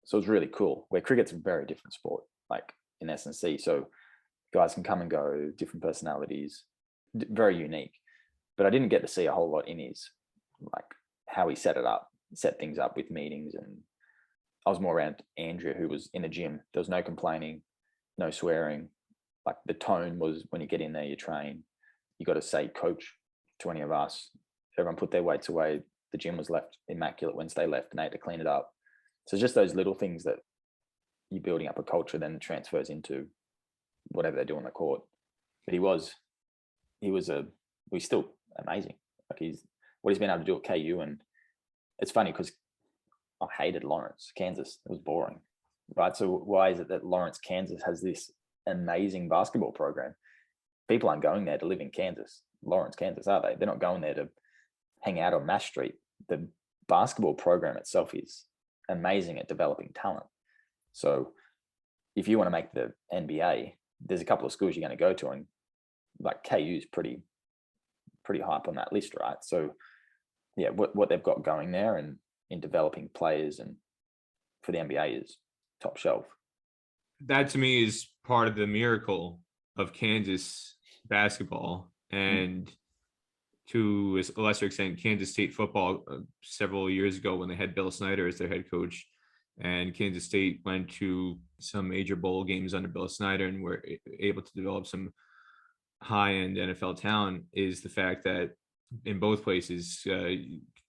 B: So it was really cool. Where cricket's a very different sport, like in S&C. So guys can come and go, different personalities, very unique. But I didn't get to see a whole lot in his, like how he set things up with meetings. And I was more around Andrea, who was in the gym. There was no complaining, no swearing. Like the tone was, when you get in there, you train, you got to say coach to any of us. Everyone put their weights away. The gym was left immaculate once they left, and they had to clean it up. So just those little things that you're building up a culture, then transfers into whatever they do on the court. But he's still amazing. Like what he's been able to do at KU. And it's funny because I hated Lawrence, Kansas. It was boring, right? So why is it that Lawrence, Kansas has this amazing basketball program? People aren't going there to live in Lawrence, Kansas, are they? They're not going there to hang out on Mass Street. The basketball program itself is amazing at developing talent. So if you want to make the NBA, there's a couple of schools you're going to go to, and like KU's pretty high up on that list, right? So yeah, what they've got going there and in developing players and for the NBA is top shelf.
A: That to me is part of the miracle of Kansas basketball, and to a lesser extent, Kansas State football several years ago when they had Bill Snyder as their head coach, and Kansas State went to some major bowl games under Bill Snyder and were able to develop some high-end NFL talent, is the fact that in both places,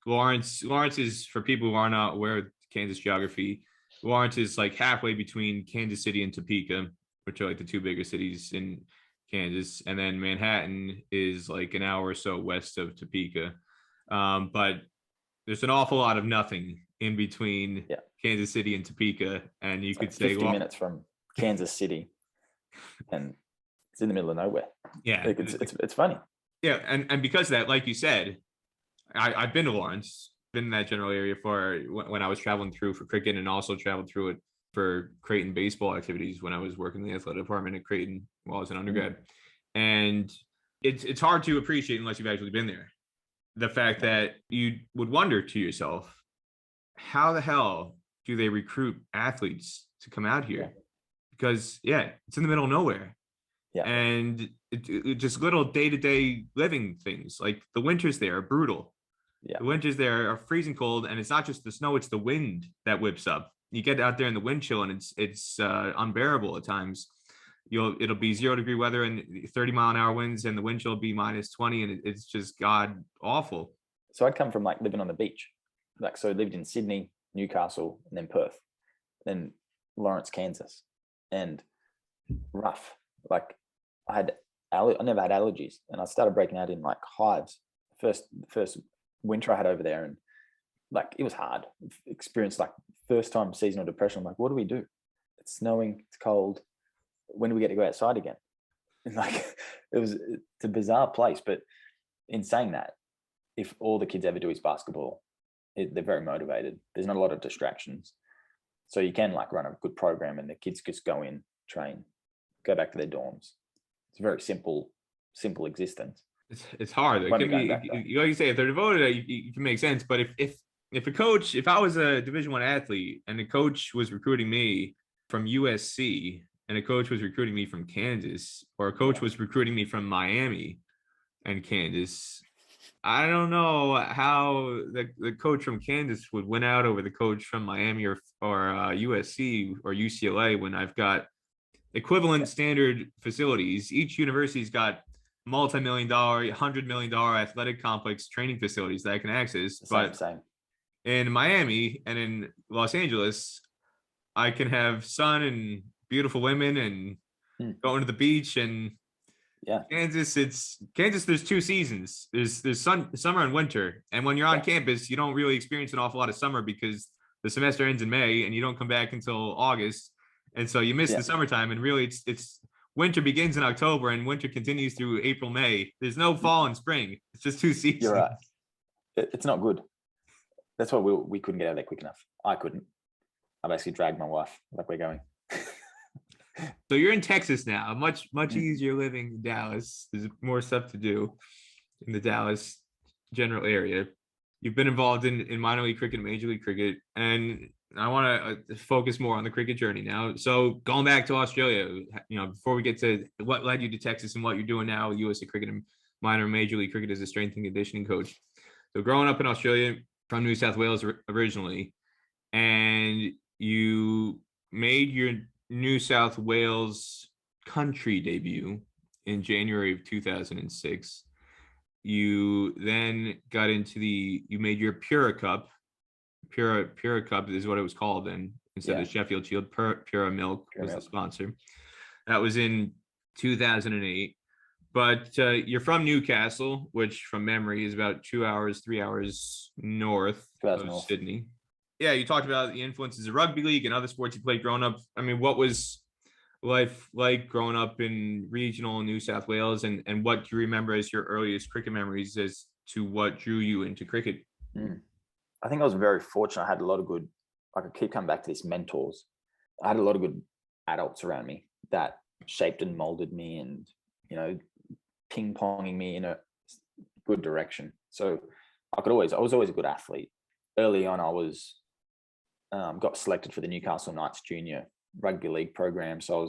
A: Lawrence is, for people who are not aware of Kansas geography, Lawrence is like halfway between Kansas City and Topeka, which are like the two bigger cities in Kansas. And then Manhattan is like an hour or so west of Topeka. But there's an awful lot of nothing in between Kansas City and Topeka. And you could say
B: 50 minutes from Kansas City, and it's in the middle of nowhere.
A: Yeah.
B: Like it's funny.
A: Yeah. And because of that, like you said, I've been to Lawrence, been in that general area for when I was traveling through for cricket, and also traveled through it for Creighton baseball activities when I was working in the athletic department at Creighton while I was an undergrad. And it's hard to appreciate unless you've actually been there. The fact that you would wonder to yourself, how the hell do they recruit athletes to come out here? Because it's in the middle of nowhere. And it just little day-to-day living things, like the winters there are brutal. The winters there are freezing cold, and it's not just the snow, it's the wind that whips up. You get out there in the wind chill, and it's unbearable at times. It'll be 0 degree weather and 30-mile-an-hour winds, and the wind chill will be -20, and it's just god awful.
B: So I'd come from like living on the beach, so I lived in Sydney, Newcastle, and then Perth, then Lawrence, Kansas, and rough. Like I never had allergies, and I started breaking out in like hives. First winter I had over there, and like it was hard. Experienced like first time seasonal depression. I'm like, what do we do? It's snowing, it's cold. When do we get to go outside again? And like it's a bizarre place. But in saying that, if all the kids ever do is basketball, they're very motivated. There's not a lot of distractions, so you can like run a good program, and the kids just go in, train, go back to their dorms. It's a very simple existence.
A: It's hard. It can be, like you say, if they're devoted, you can make sense. But if I was a Division I athlete and a coach was recruiting me from USC, and a coach was recruiting me from Kansas, or a coach was recruiting me from Miami and Kansas, I don't know how the coach from Kansas would win out over the coach from Miami or USC or UCLA when I've got equivalent standard facilities. Each university's got multi-million-dollar, $100 million athletic complex training facilities that I can access. But
B: Same.
A: in Miami and in Los Angeles, I can have sun and beautiful women and going to the beach. And
B: Yeah.
A: Kansas. There's two seasons. There's summer and winter. And when you're on campus, you don't really experience an awful lot of summer because the semester ends in May and you don't come back until August. And so you miss the summertime. And really, it's winter begins in October and winter continues through April, May. There's no fall and spring. It's just two seasons.
B: You're right. It's not good. That's why we couldn't get out of there quick enough. I couldn't. I basically dragged my wife like we're going.
A: So you're in Texas now. Much easier living in Dallas. There's more stuff to do in the Dallas general area. You've been involved in minor league cricket, major league cricket, and I want to focus more on the cricket journey now. So going back to Australia, before we get to what led you to Texas and what you're doing now, USA Cricket and minor and major league cricket as a strength and conditioning coach. So growing up in Australia, from New South Wales originally, and you made your New South Wales country debut in January of 2006. You then got into you made your Pura Cup. Pura Cup is what it was called then, instead of Sheffield Shield. Pura Milk was the sponsor. That was in 2008. But you're from Newcastle, which from memory is about 3 hours north of Sydney. Yeah, you talked about the influences of rugby league and other sports you played growing up. I mean, what was life like growing up in regional New South Wales, and what do you remember as your earliest cricket memories as to what drew you into cricket?
B: I think I was very fortunate. I had a lot of good, I could keep coming back to these mentors. I had a lot of good adults around me that shaped and molded me and, ping-ponging me in a good direction. So I was always a good athlete. Early on, I was got selected for the Newcastle Knights junior rugby league program. So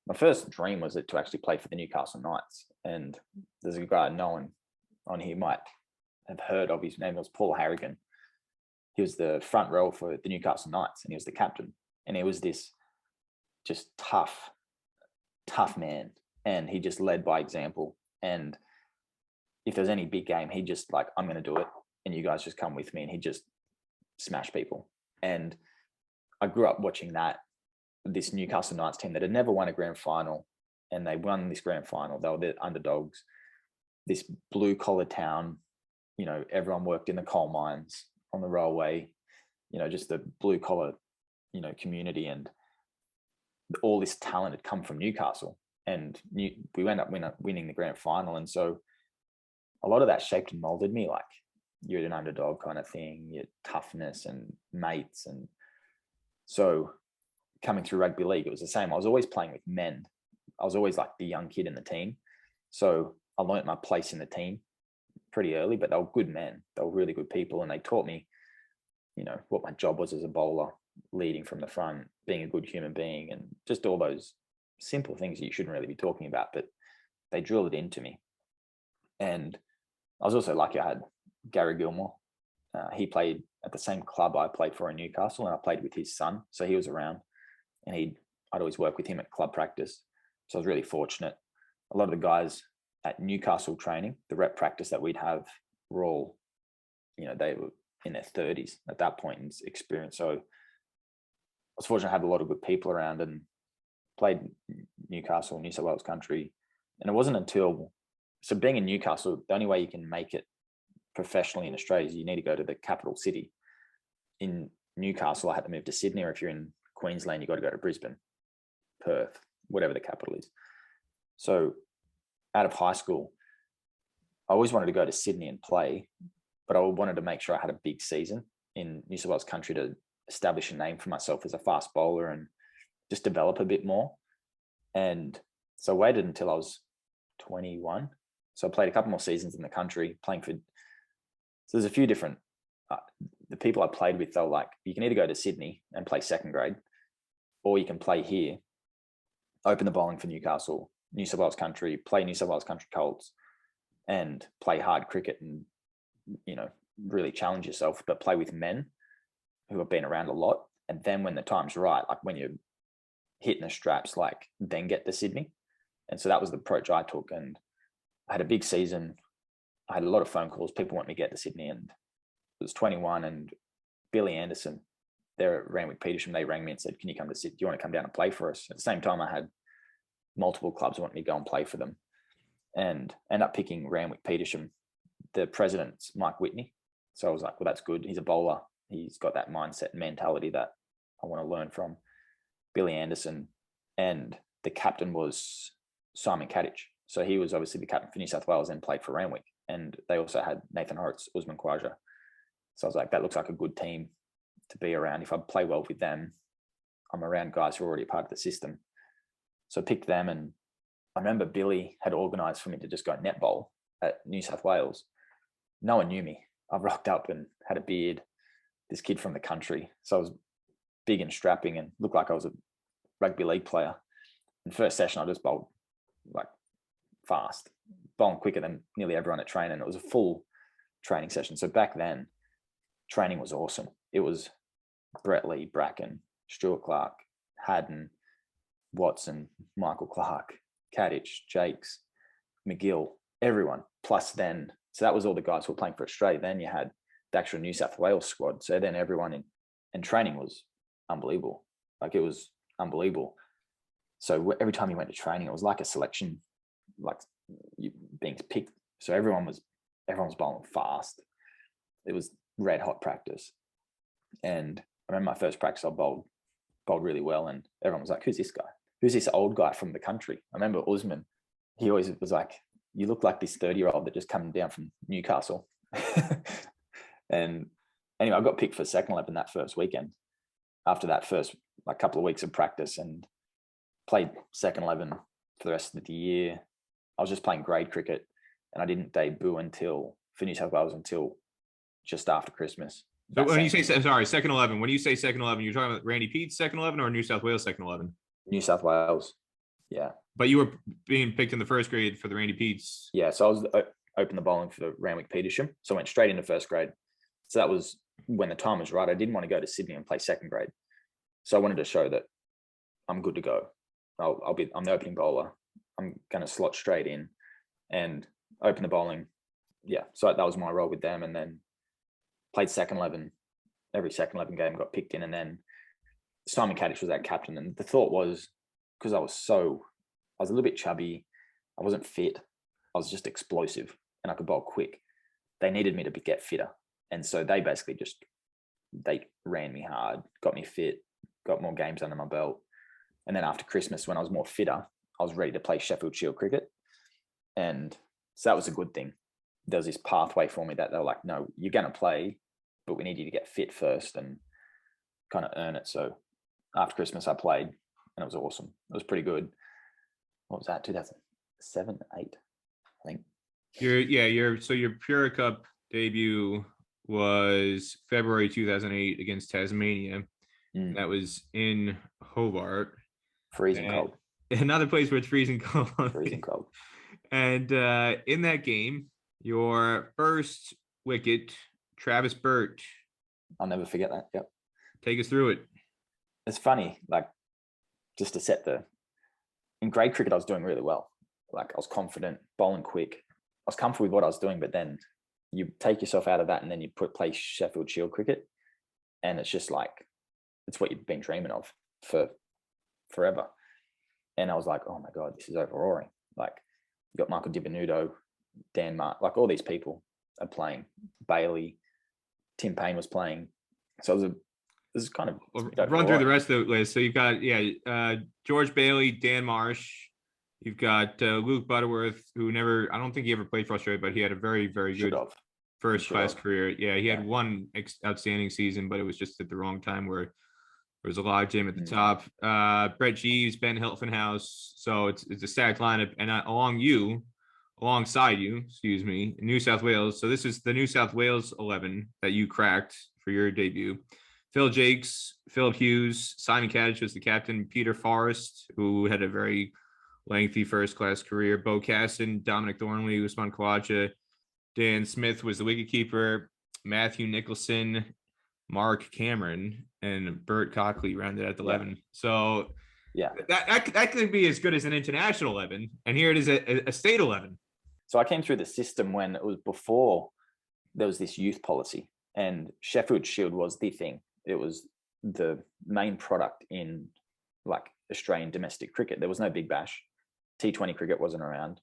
B: my first dream was to actually play for the Newcastle Knights. And there's a guy no one on here might have heard of. His name was Paul Harrigan. He was the front row for the Newcastle Knights, and he was the captain. And he was this just tough man. And he just led by example. And if there's any big game, he just like, I'm going to do it. And you guys just come with me. And he just smashed people. And I grew up watching this Newcastle Knights team that had never won a grand final. And they won this grand final. They were the underdogs. This blue collar town, everyone worked in the coal mines, on the railway, just the blue collar, community, and all this talent had come from Newcastle, and we ended up winning the grand final. And so a lot of that shaped and molded me, like you're an underdog kind of thing, your toughness and mates. And so coming through rugby league, it was the same. I was always playing with men. I was always like the young kid in the team. So I learned my place in the team pretty early, but they were good men. They were really good people. And they taught me, what my job was as a bowler, leading from the front, being a good human being, and just all those simple things that you shouldn't really be talking about, but they drilled it into me. And I was also lucky I had Gary Gilmore. He played at the same club I played for in Newcastle, and I played with his son. So he was around, and I'd always work with him at club practice. So I was really fortunate. A lot of the guys at Newcastle training, the rep practice that we'd have, were all, they were in their 30s at that point in experience. So I was fortunate to have a lot of good people around, and played Newcastle, New South Wales country. And it wasn't until, so being in Newcastle, the only way you can make it professionally in Australia is you need to go to the capital city. In Newcastle, I had to move to Sydney, or if you're in Queensland, you got to go to Brisbane, Perth, whatever the capital is. So out of high school, I always wanted to go to Sydney and play, but I wanted to make sure I had a big season in New South Wales country to establish a name for myself as a fast bowler and just develop a bit more. And so I waited until I was 21. So I played a couple more seasons in the country playing for, so there's a few different, the people I played with, they were like, you can either go to Sydney and play second grade, or you can play here, open the bowling for Newcastle, New South Wales country, play New South Wales country Colts, and play hard cricket and really challenge yourself, but play with men who have been around a lot. And then when the time's right, like when you're hitting the straps, like then get to Sydney. And so that was the approach I took. And I had a big season. I had a lot of phone calls. People want me to get to Sydney, and it was 21. And Billy Anderson, they're at Randwick Petersham. They rang me and said, "Can you come to Sydney? Do you want to come down and play for us?" At the same time, I had multiple clubs want me to go and play for them, and end up picking Randwick Petersham. The president's Mike Whitney. So I was like, well, that's good. He's a bowler. He's got that mindset and mentality that I want to learn from. Billy Anderson, and the captain was Simon Kadich. So he was obviously the captain for New South Wales and played for Randwick. And they also had Nathan Horrocks, Usman Khawaja. So I was like, that looks like a good team to be around. If I play well with them, I'm around guys who are already part of the system. So I picked them, and I remember Billy had organised for me to just go netball at New South Wales. No one knew me. I rocked up and had a beard, this kid from the country. So I was big and strapping and looked like I was a rugby league player. In first session, I just bowled like fast, bowling quicker than nearly everyone at training. It was a full training session. So back then, training was awesome. It was Brett Lee, Bracken, Stuart Clark, Haddon, Watson, Michael Clark, Kadich, Jakes, McGill, everyone. Plus then, so that was all the guys who were playing for Australia. Then you had the actual New South Wales squad. So then everyone in training was unbelievable. Like it was unbelievable. So every time you went to training, it was like a selection, like you being picked. So everyone was bowling fast. It was red hot practice. And I remember my first practice, I bowled really well, and everyone was like, "Who's this guy? Who's this old guy from the country?" I remember Usman. He always was like, "You look like this 30-year-old that just come down from Newcastle." And anyway, I got picked for second 11 that first weekend. After that first couple of weeks of practice, and played second 11 for the rest of the year. I was just playing grade cricket, and I didn't debut for New South Wales until just after Christmas.
A: So when you say, second 11, when you say second 11, you're talking about Randy Pete's second 11 or New South Wales second 11?
B: New South Wales. Yeah.
A: But you were being picked in the first grade for the Randy Pete's.
B: Yeah. So I was open the bowling for the Randwick Petersham. So I went straight into first grade. So that was when the time was right. I didn't want to go to Sydney and play second grade. So I wanted to show that I'm good to go. I'm the opening bowler. I'm going to slot straight in and open the bowling. Yeah. So that was my role with them. And then played second 11. Every second 11 game got picked in. And then Simon Kadich was that captain. And the thought was, because I was a little bit chubby. I wasn't fit. I was just explosive and I could bowl quick. They needed me to get fitter. And so they basically they ran me hard, got me fit, got more games under my belt. And then after Christmas, when I was more fitter, I was ready to play Sheffield Shield cricket. And so that was a good thing. There was this pathway for me that they were like, "No, you're going to play, but we need you to get fit first and kind of earn it." So after Christmas, I played and it was awesome. It was pretty good. What was that? 2007, 8, I think.
A: Your Pura Cup debut was February 2008 against Tasmania. That was in Hobart.
B: Freezing cold.
A: Another place where it's freezing cold.
B: Freezing cold.
A: And in that game, your first wicket, Travis Burt.
B: I'll never forget that. Yep.
A: Take us through it.
B: It's funny, just to set in grade cricket, I was doing really well. I was confident, bowling quick. I was comfortable with what I was doing, but then you take yourself out of that and then you play Sheffield Shield cricket. And it's just it's what you've been dreaming of for forever. And I was like, oh my God, this is overawing. You got Michael Divenuto, Dan Mark, all these people are playing. Bailey, Tim Payne was playing. So this is kind of
A: run through the rest of the list. So you've got George Bailey, Dan Marsh. You've got Luke Butterworth, who I don't think he ever played for Australia, but he had a very, very good first class career. Yeah, he had one outstanding season, but it was just at the wrong time where there was a lot of Jim at the top. Brett Jeeves, Ben Hilfenhaus. So it's a stacked lineup, and alongside you, New South Wales. So this is the New South Wales 11 that you cracked for your debut. Phil Jakes, Philip Hughes, Simon Kadich was the captain, Peter Forrest, who had a very lengthy first-class career, Bo Casson, Dominic Thornley, Usman Khawaja, Dan Smith was the wicketkeeper. Matthew Nicholson, Mark Cameron, and Burt Cockley rounded out the 11. So that could be as good as an international 11. And here it is a state 11.
B: So I came through the system when it was before there was this youth policy, and Sheffield Shield was the thing. It was the main product in like Australian domestic cricket. There was no Big Bash. T20 cricket wasn't around.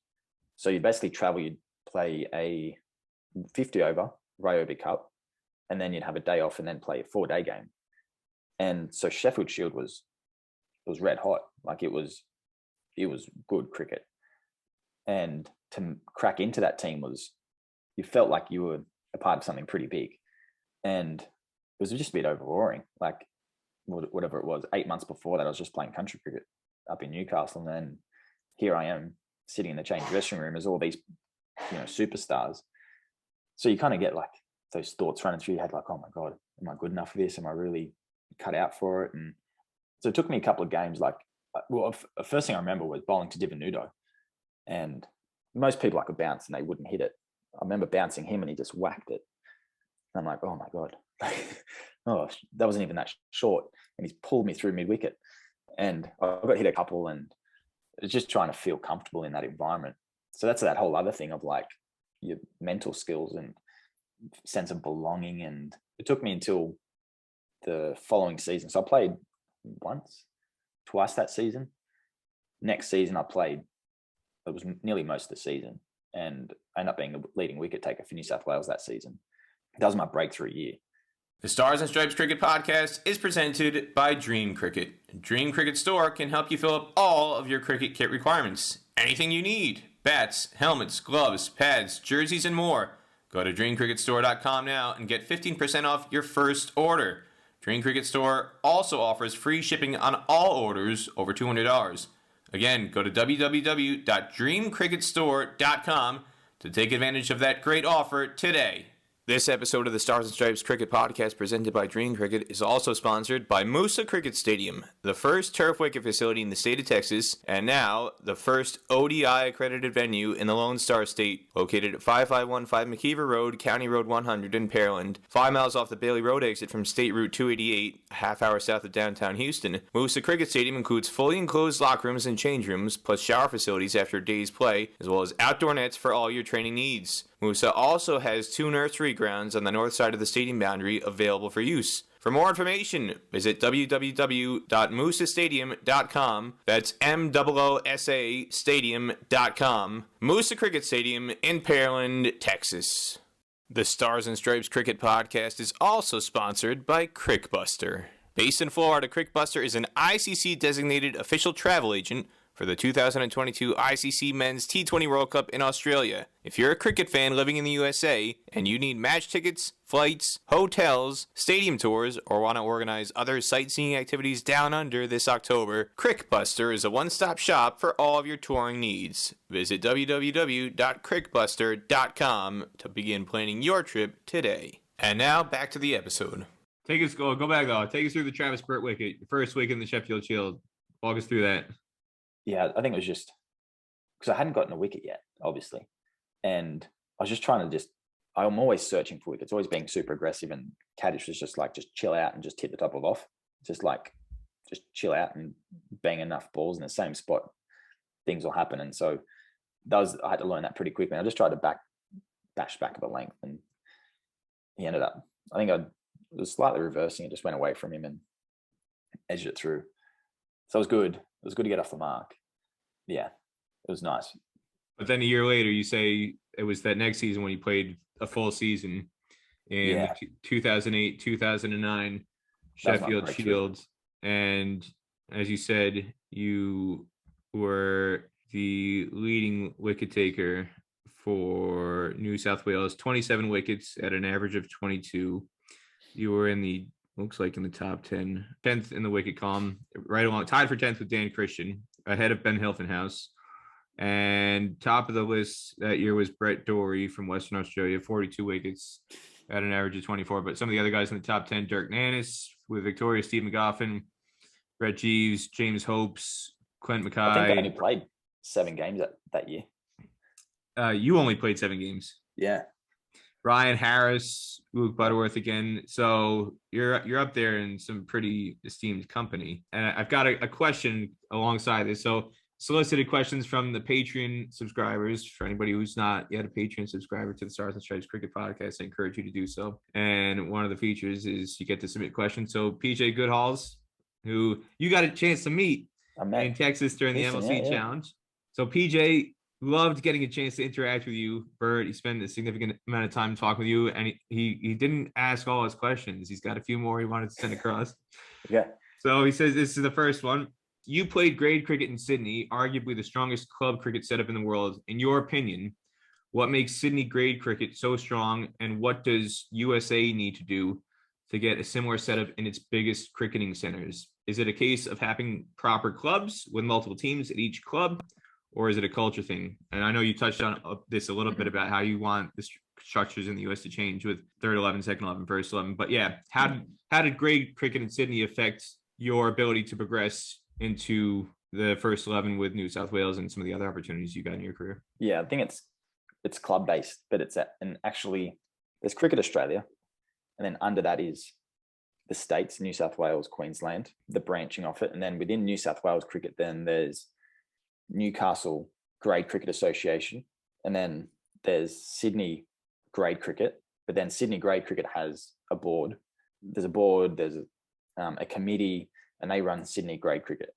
B: So you'd basically travel, you'd play a 50 over Ryobi Cup, and then you'd have a day off and then play a 4-day game. And so Sheffield Shield was red hot. Like it was good cricket. And to crack into that team you felt like you were a part of something pretty big. And it was just a bit overawing. Like whatever it was, 8 months before that, I was just playing country cricket up in Newcastle. And then here I am sitting in the change dressing room as all these, superstars. So you kind of get like those thoughts running through your head, like, oh my God, am I good enough for this? Am I really cut out for it? And so it took me a couple of games. Like, well, the first thing I remember was bowling to Divinudo. And most people I could bounce and they wouldn't hit it. I remember bouncing him and he just whacked it. And I'm like, oh my God. Oh, that wasn't even that short. And he's pulled me through mid-wicket. And I got hit a couple, and it's just trying to feel comfortable in that environment. So that's that whole other thing of like your mental skills and sense of belonging. And it took me until the following season. So I played twice that season. Next season I played, it was nearly most of the season, and I ended up being the leading wicket taker for New South Wales that season. That was my breakthrough year.
A: The Stars and Stripes Cricket Podcast is presented by DreamCricket. DreamCricket Store can help you fill up all of your cricket kit requirements. Anything you need: bats, helmets, gloves, pads, jerseys, and more. Go to DreamCricketStore.com now and get 15% off your first order. DreamCricket Store also offers free shipping on all orders over $200. Again, go to www.dreamcricketstore.com to take advantage of that great offer today. This episode of the Stars and Stripes Cricket Podcast, presented by Dream Cricket, is also sponsored by Musa Cricket Stadium, the first turf wicket facility in the state of Texas, and now the first ODI-accredited venue in the Lone Star State, located at 5515 McKeever Road, County Road 100 in Pearland, 5 miles off the Bailey Road exit from State Route 288, a half hour south of downtown Houston. Musa Cricket Stadium includes fully enclosed locker rooms and change rooms, plus shower facilities after a day's play, as well as outdoor nets for all your training needs. Musa also has 2 nursery grounds on the north side of the stadium boundary available for use. For more information, visit www.musastadium.com. That's MOOSA Stadium.com. Musa Cricket Stadium in Pearland, Texas. The Stars and Stripes Cricket Podcast is also sponsored by Crickbuster. Based in Florida, Crickbuster is an ICC-designated official travel agent for the 2022 ICC Men's T20 World Cup in Australia. If you're a cricket fan living in the USA and you need match tickets, flights, hotels, stadium tours, or want to organize other sightseeing activities down under this October, Crickbuster is a one-stop shop for all of your touring needs. Visit www.crickbuster.com to begin planning your trip today. And now, back to the episode. Take us through the Travis Burt wicket, your first week in the Sheffield Shield. Walk us through that.
B: Yeah, I think it was just because I hadn't gotten a wicket yet, obviously. And I was just trying to I'm always searching for wickets, always being super aggressive. And Kaddish was just like, just chill out and just hit the top of off. Just chill out and bang enough balls in the same spot. Things will happen. And so I had to learn that pretty quickly. I just tried to bash back of a length. And he ended up, I was slightly reversing. It just went away from him and edged it through. So it was good. It was good to get off the mark. Yeah, it was nice.
A: But then a year later, you say it was that next season when you played a full season in 2008, 2009 Sheffield Shield. And as you said, you were the leading wicket taker for New South Wales, 27 wickets at an average of 22. You were in the top 10, 10th in the wicket column, right along, tied for 10th with Dan Christian, ahead of Ben Hilfenhaus. And top of the list that year was Brett Dorey from Western Australia, 42 wickets at an average of 24. But some of the other guys in the top 10, Dirk Nannis with Victoria, Steve McGoffin, Brett Jeeves, James Hopes, Clint Mackay.
B: I think I only played 7 games that year.
A: You only played 7 games.
B: Yeah.
A: Ryan Harris, Luke Butterworth again. So you're up there in some pretty esteemed company. And I've got a question alongside this. So solicited questions from the Patreon subscribers. For anybody who's not yet a Patreon subscriber to the Stars and Stripes Cricket Podcast, I encourage you to do so. And one of the features is you get to submit questions. So PJ Goodhalls, who you got a chance to meet in Texas during the MLC Challenge. So PJ loved getting a chance to interact with you, Burt. He spent a significant amount of time talking with you, and he didn't ask all his questions. He's got a few more he wanted to send across.
B: Yeah.
A: So he says, this is the first one. You played grade cricket in Sydney, arguably the strongest club cricket setup in the world. In your opinion, what makes Sydney grade cricket so strong, and what does USA need to do to get a similar setup in its biggest cricketing centers? Is it a case of having proper clubs with multiple teams at each club, or is it a culture thing? And I know you touched on this a little bit about how you want the structures in the US to change with third 11, second 11, first 11. But yeah, how did grade cricket in Sydney affect your ability to progress into the first 11 with New South Wales and some of the other opportunities you got in your career?
B: Yeah, I think it's club based, but and actually there's Cricket Australia, and then under that is the states, New South Wales, Queensland, the branching of it, and then within New South Wales cricket, then there's Newcastle Grade Cricket Association, and then there's Sydney Grade Cricket, but then Sydney Grade Cricket has a board. There's a board, there's a committee, and they run Sydney Grade Cricket.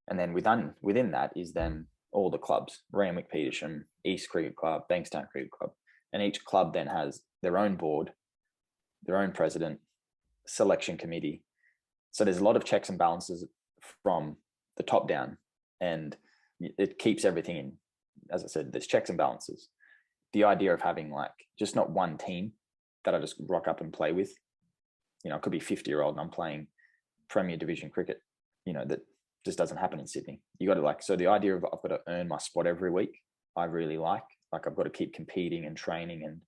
B: And then within that is then all the clubs, Randwick Petersham, East Cricket Club, Bankstown Cricket Club. And each club then has their own board, their own president, selection committee. So there's a lot of checks and balances from the top down, and it keeps everything in. As I said, there's checks and balances. The idea of having like just not one team that I just rock up and play with, it could be 50-year-old and I'm playing Premier Division cricket, that just doesn't happen in Sydney. You got to so the idea of I've got to earn my spot every week, I really like I've got to keep competing and training and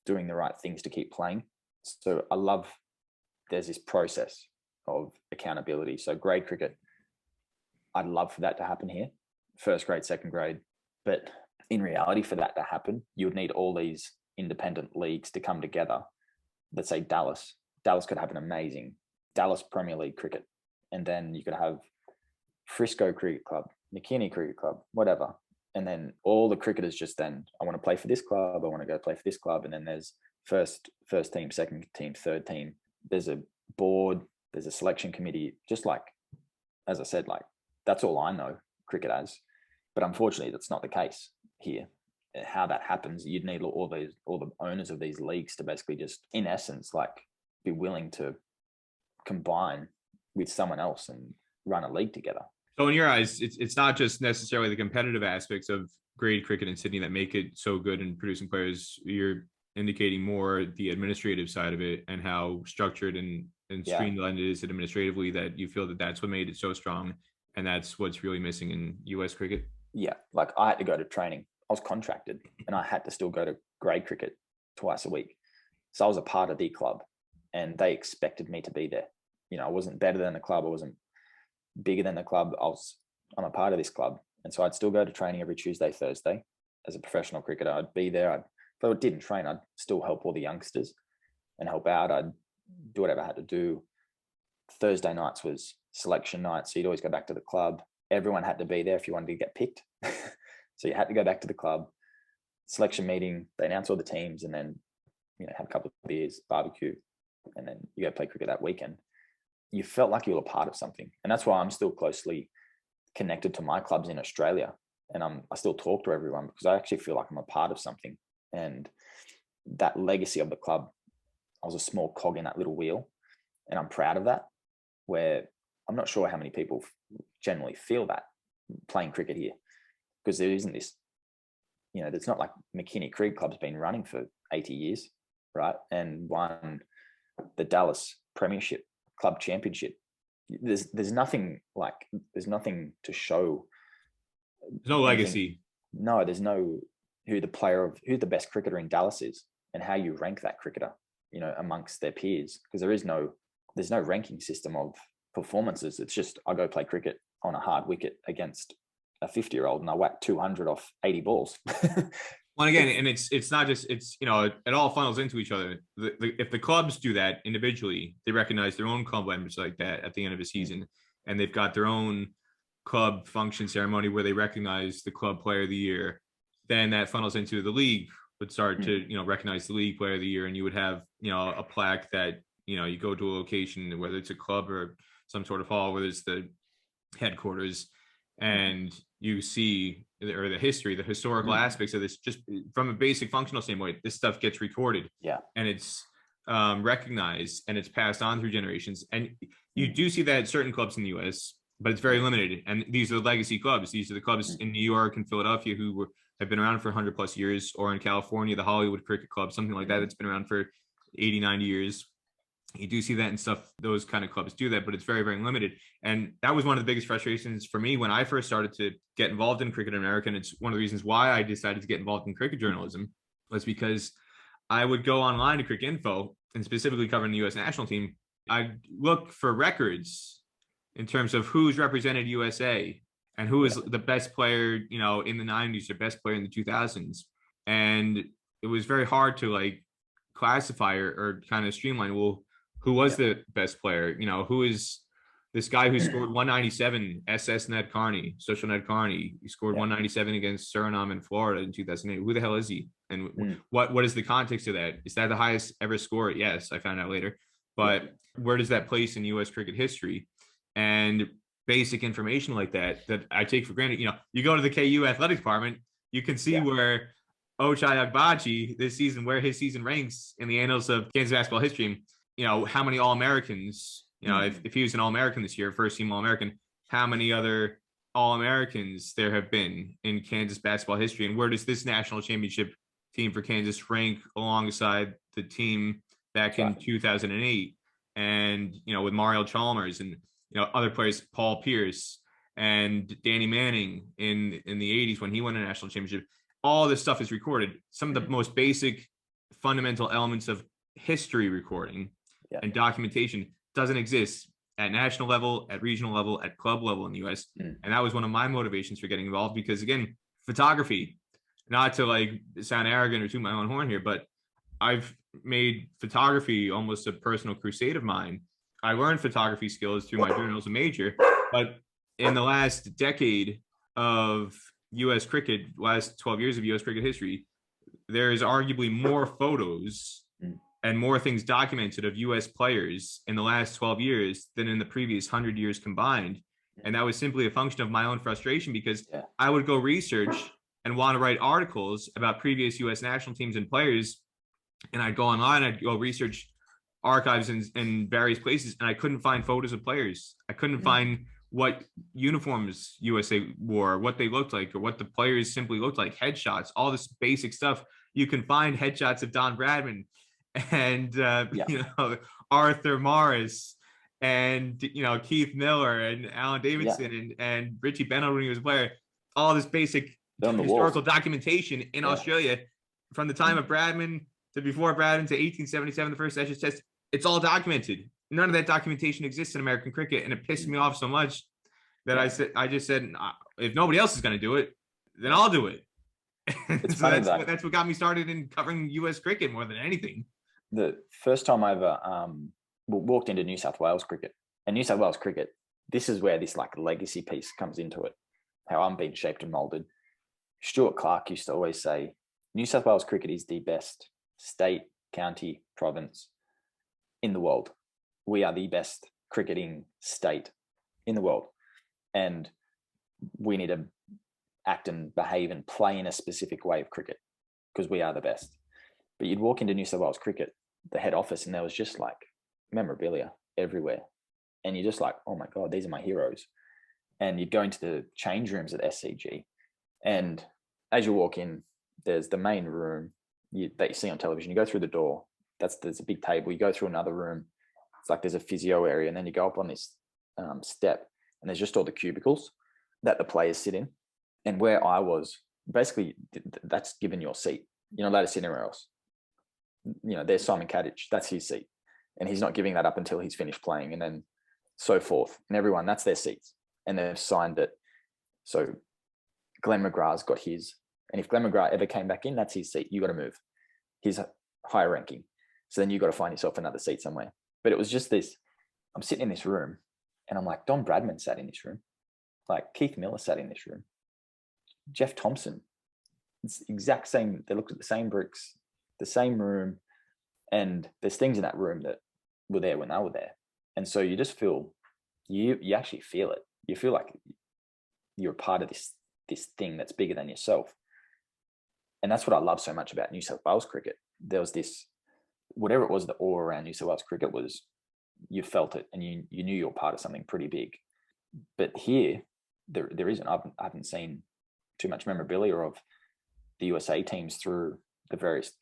B: doing the right things to keep playing. So I love there's this process of accountability. So grade cricket, I'd love for that to happen here, first grade, second grade. But in reality, for that to happen, you would need all these independent leagues to come together. Let's say Dallas could have an amazing Dallas Premier League cricket. And then you could have Frisco Cricket Club, McKinney Cricket Club, whatever. And then all the cricketers just then, I want to play for this club, I want to go play for this club. And then there's first team, second team, third team. There's a board, there's a selection committee, just like, as I said, that's all I know cricket as. But unfortunately, that's not the case here. How that happens, you'd need all the owners of these leagues to basically just, in essence, be willing to combine with someone else and run a league together.
A: So in your eyes, it's not just necessarily the competitive aspects of grade cricket in Sydney that make it so good in producing players. You're indicating more the administrative side of it and how structured and streamlined it is administratively, that you feel that that's what made it so strong, and that's what's really missing in US cricket.
B: Yeah, I had to go to training. I was contracted and I had to still go to grade cricket twice a week. So I was a part of the club and they expected me to be there. I wasn't better than the club. I wasn't bigger than the club. I'm a part of this club. And so I'd still go to training every Tuesday, Thursday. As a professional cricketer, I'd be there. If I didn't train, I'd still help all the youngsters and help out. I'd do whatever I had to do. Thursday nights was selection nights. So you'd always go back to the club. Everyone had to be there if you wanted to get picked. So you had to go back to the club, selection meeting, they announce all the teams, and then, have a couple of beers, barbecue, and then you go play cricket that weekend. You felt like you were a part of something. And that's why I'm still closely connected to my clubs in Australia. And I still talk to everyone because I actually feel like I'm a part of something. And that legacy of the club, I was a small cog in that little wheel. And I'm proud of that, where I'm not sure how many people generally feel that playing cricket here, because there isn't this, it's not like McKinney Cricket Club's been running for 80 years, right? And won the Dallas Premiership Club Championship. There's nothing to show.
A: There's no legacy.
B: No, there's no who the best cricketer in Dallas is and how you rank that cricketer, amongst their peers, because there's no ranking system of performances. It's just, I go play cricket on a hard wicket against a 50-year-old and I whack 200 off 80 balls.
A: Well, again, and it's not just, it's, it all funnels into each other. If the clubs do that individually, they recognize their own club members like that at the end of a season, and they've got their own club function ceremony where they recognize the club player of the year. Then that funnels into the league would start to recognize the league player of the year, and you would have a plaque that you go to a location, whether it's a club or some sort of hall, whether it's the headquarters, and you see the history, the historical aspects of this, just from a basic functional standpoint. This stuff gets recorded, and it's recognized, and it's passed on through generations. And you do see that at certain clubs in the U.S., but it's very limited. And these are the legacy clubs. These are the clubs in New York and Philadelphia who have been around for 100 plus years, or in California, the Hollywood Cricket Club, something like that, that's been around for 80, 90 years. You do see that and stuff. Those kind of clubs do that, but it's very, very limited. And that was one of the biggest frustrations for me when I first started to get involved in cricket in America. And it's one of the reasons why I decided to get involved in cricket journalism, was because I would go online to Cricket Info, and specifically covering the U.S. national team. I'd look for records in terms of who's represented USA and who is the best player, in the 90s or best player in the 2000s. And it was very hard to classify or kind of streamline, well, who was the best player? Who is this guy who scored 197, SS Ned Carney, Social Ned Carney? He scored 197 against Suriname in Florida in 2008. Who the hell is he? And what is the context of that? Is that the highest ever score? Yes, I found out later. But where does that place in U.S. cricket history? And basic information like that I take for granted. You go to the KU athletic department, you can see where Ochai Agbaji this season, where his season ranks in the annals of Kansas basketball history. How many All-Americans, if he was an All-American this year, first team All-American, how many other All-Americans there have been in Kansas basketball history? And where does this national championship team for Kansas rank alongside the team back in 2008? And, with Mario Chalmers and, other players, Paul Pierce and Danny Manning in the 80s when he won a national championship. All this stuff is recorded. Some of the most basic fundamental elements of history recording and documentation doesn't exist at national level, at regional level, at club level in the US. And that was one of my motivations for getting involved, because again, photography, not to sound arrogant or toot my own horn here, but I've made photography almost a personal crusade of mine. I learned photography skills through my journalism major, but in the last decade of US cricket, last 12 years of US cricket history, there is arguably more photos and more things documented of US players in the last 12 years than in the previous 100 years combined. And that was simply a function of my own frustration, because I would go research and want to write articles about previous US national teams and players. And I'd go online, I'd go research archives in various places, and I couldn't find photos of players. I couldn't find what uniforms USA wore, what they looked like, or what the players simply looked like, headshots, all this basic stuff. You can find headshots of Don Bradman and Arthur Morris and Keith Miller and Alan Davidson and Richie Bennett when he was a player. All this basic historical documentation in Australia from the time of Bradman to before Bradman to 1877, the first Ashes Test. It's all documented. None of that documentation exists in American cricket, and it pissed me off so much that I just said, if nobody else is going to do it, then I'll do it. So that's what got me started in covering U.S. cricket more than anything.
B: The first time I ever walked into New South Wales cricket, and New South Wales cricket, this is where this legacy piece comes into it, how I'm being shaped and molded. Stuart Clark used to always say, New South Wales cricket is the best state, county, province in the world. We are the best cricketing state in the world. And we need to act and behave and play in a specific way of cricket because we are the best. But you'd walk into New South Wales cricket, the head office, and there was just memorabilia everywhere. And you're just oh my God, these are my heroes. And you'd go into the change rooms at SCG. And as you walk in, there's the main room that you see on television. You go through the door, there's a big table. You go through another room. It's there's a physio area. And then you go up on this step, and there's just all the cubicles that the players sit in. And where I was, basically, that's given your seat. You're not allowed to sit anywhere else. There's Simon Kadich. That's his seat. And he's not giving that up until he's finished playing, and then so forth. And everyone, that's their seats. And they've signed it. So Glenn McGrath's got his, And if Glenn McGrath ever came back in, that's his seat. You got to move. He's higher ranking. So then you got to find yourself another seat somewhere. But it was just this, I'm sitting in this room and I'm like, Don Bradman sat in this room. Like Keith Miller sat in this room. Jeff Thompson. It's exact same. They looked at the same bricks, the same room. And there's things in that room that were there when they were there. And so you just feel, you actually feel it. You feel like you're a part of this thing that's bigger than yourself. And that's what I love so much about New South Wales cricket. There was this, whatever it was, the awe around New South Wales cricket was, you felt it and you knew you were part of something pretty big. But here, there isn't. I haven't seen too much memorabilia of the USA teams through the various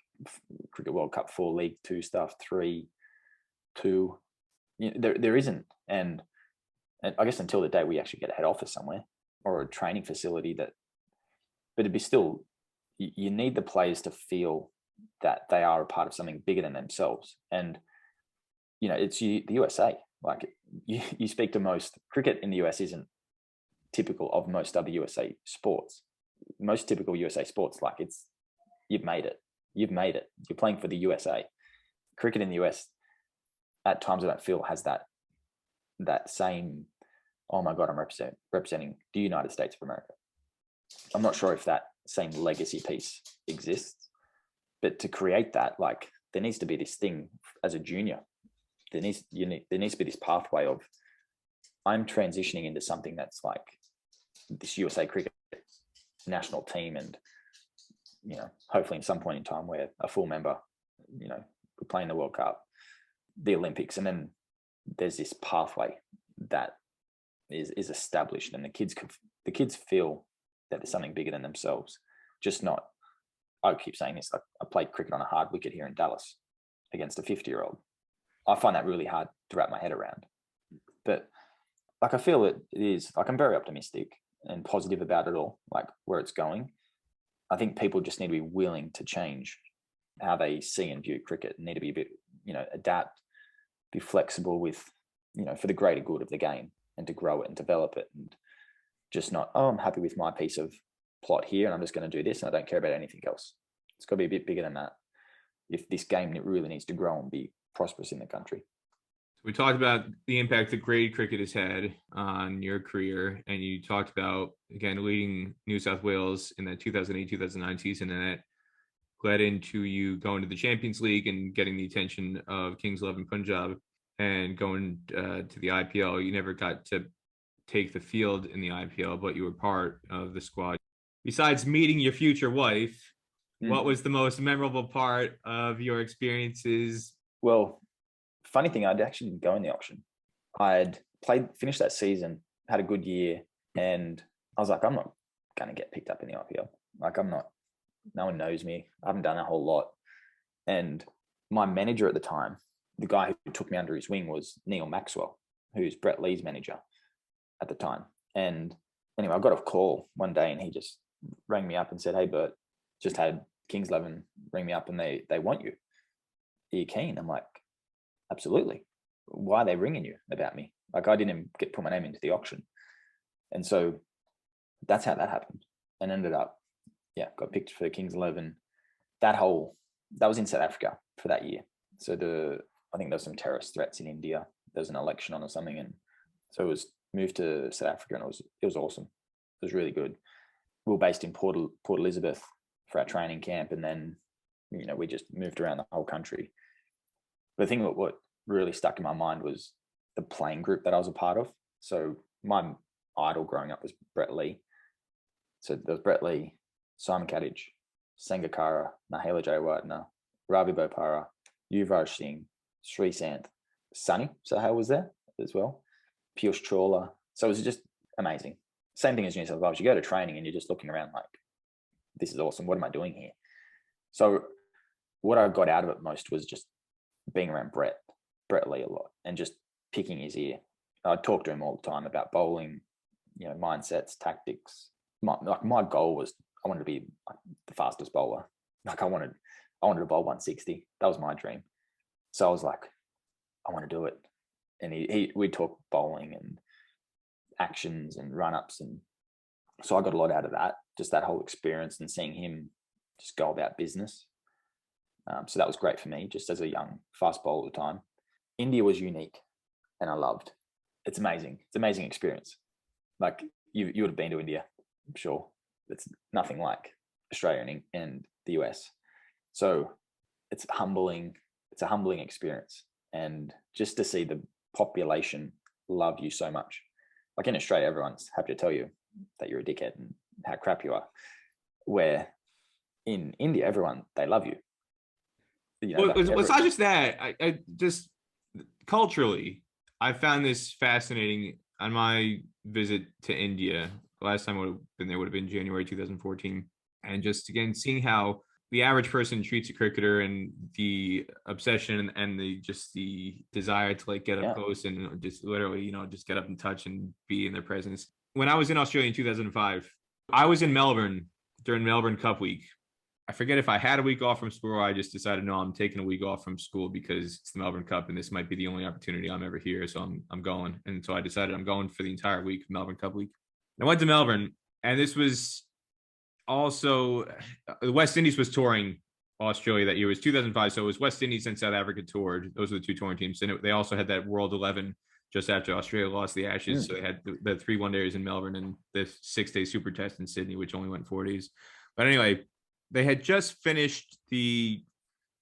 B: Cricket World Cup 4, League 2 stuff, 3, 2. You know, there isn't. And I guess until the day we actually get a head office somewhere or a training facility but it'd be still, you need the players to feel that they are a part of something bigger than themselves. And, you know, it's the USA. Like you speak to most, cricket in the US isn't typical of most other USA sports. Most typical USA sports, like you've made it. You're playing for the USA. Cricket in the US, at times I don't feel has that same, oh my God, I'm representing the United States of America. I'm not sure if that same legacy piece exists, but to create that, like there needs to be this thing as a junior. There needs to be this pathway of, I'm transitioning into something that's like this USA cricket national team, and you know, hopefully in some point in time we're a full member, you know, we're playing the World Cup, the Olympics, and then there's this pathway that is established, and the kids feel that there's something bigger than themselves. Just not, I keep saying this, like I played cricket on a hard wicket here in Dallas against a 50-year-old. I find that really hard to wrap my head around. But like I feel it is, like I'm very optimistic and positive about it all, like where it's going. I think people just need to be willing to change how they see and view cricket, need to be a bit, you know, adapt, be flexible with, you know, for the greater good of the game, and to grow it and develop it, and just not, oh, I'm happy with my piece of plot here and I'm just going to do this and I don't care about anything else. It's got to be a bit bigger than that if this game really needs to grow and be prosperous in the country.
A: We talked about the impact that grade cricket has had on your career, and you talked about, again, leading New South Wales in that 2008-2009 season, and that led into you going to the Champions League and getting the attention of Kings 11 Punjab and going to the IPL. You never got to take the field in the IPL, but you were part of the squad. Besides meeting your future wife, what was the most memorable part of your experiences?
B: Well, funny thing, I'd actually didn't go in the auction. I'd finished that season, had a good year, and I was like, I'm not going to get picked up in the IPL. Like no one knows me. I haven't done a whole lot. And my manager at the time, the guy who took me under his wing, was Neil Maxwell, who's Brett Lee's manager at the time. And anyway, I got a call one day and he just rang me up and said, hey, Bert, just had Kings 11 ring me up and they want you. Are you keen? I'm like, absolutely. Why are they ringing you about me? Like I didn't put my name into the auction. And so that's how that happened, and ended up, got picked for Kings 11. That was in South Africa for that year. So I think there was some terrorist threats in India. There was an election on or something. And so it was moved to South Africa, and it was awesome. It was really good. We were based in Port Elizabeth for our training camp. And then, you know, we just moved around the whole country. But the thing what really stuck in my mind was the playing group that I was a part of. So my idol growing up was Brett Lee. So there was Brett Lee, Simon Kadich, Sangakkara, Mahela Jayawardene, Ravi Bopara, Yuvraj Singh, Sri Sant, Sunny Sahel was there as well, Piyush Chawla. So it was just amazing. Same thing as New South Wales. You go to training and you're just looking around like, this is awesome. What am I doing here? So what I got out of it most was just being around Brett Lee a lot and just picking his ear. I'd talk to him all the time about bowling, you know, mindsets, tactics. My goal was I wanted to be the fastest bowler. Like I wanted to bowl 160. That was my dream. So I was like, I want to do it. And we'd talk bowling and actions and run-ups, and So I got a lot out of that, just that whole experience and seeing him just go about business. So that was great for me, just as a young fast bowler at the time. India was unique, and I loved. It's amazing. It's an amazing experience. Like you would have been to India, I'm sure. It's nothing like Australia and the US. So it's humbling. It's a humbling experience, and just to see the population love you so much. Like in Australia, everyone's happy to tell you that you're a dickhead and how crap you are. Where in India, everyone, they love you.
A: Well, it's not just that. I just culturally, I found this fascinating on my visit to India. The last time I would have been there would have been January 2014. And just again, seeing how the average person treats a cricketer and the obsession and the desire to like get up close and just literally, just get up and touch and be in their presence. When I was in Australia in 2005, I was in Melbourne during Melbourne Cup week. I forget if I had a week off from school or I just decided, no, I'm taking a week off from school because it's the Melbourne Cup and this might be the only opportunity I'm ever here. So I'm going. And so I decided I'm going for the entire week, Melbourne Cup week. And I went to Melbourne, and this was also, the West Indies was touring Australia that year. It was 2005. So it was West Indies and South Africa toured. Those were the two touring teams. And they also had that World 11 just after Australia lost the Ashes. So they had the 3 one-days in Melbourne and the 6-day super test in Sydney, which only went 4 days. But anyway, they had just finished the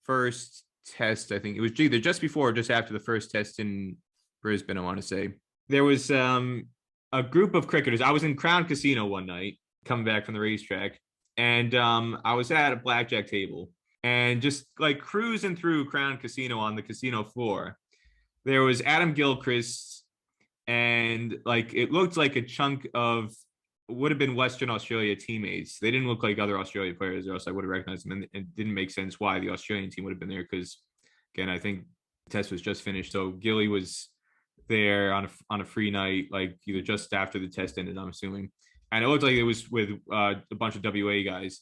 A: first test. I think it was either just before or just after the first test in Brisbane, I want to say. There was a group of cricketers. I was in Crown Casino one night, coming back from the racetrack, and I was at a blackjack table and just like cruising through Crown Casino on the casino floor. There was Adam Gilchrist, and like it looked like a chunk of would have been Western Australia teammates. They didn't look like other Australia players, or else I would have recognized them. And it didn't make sense why the Australian team would have been there because, again, I think the test was just finished. So Gilly was there on a free night, like either just after the test ended, I'm assuming. And it looked like it was with a bunch of WA guys.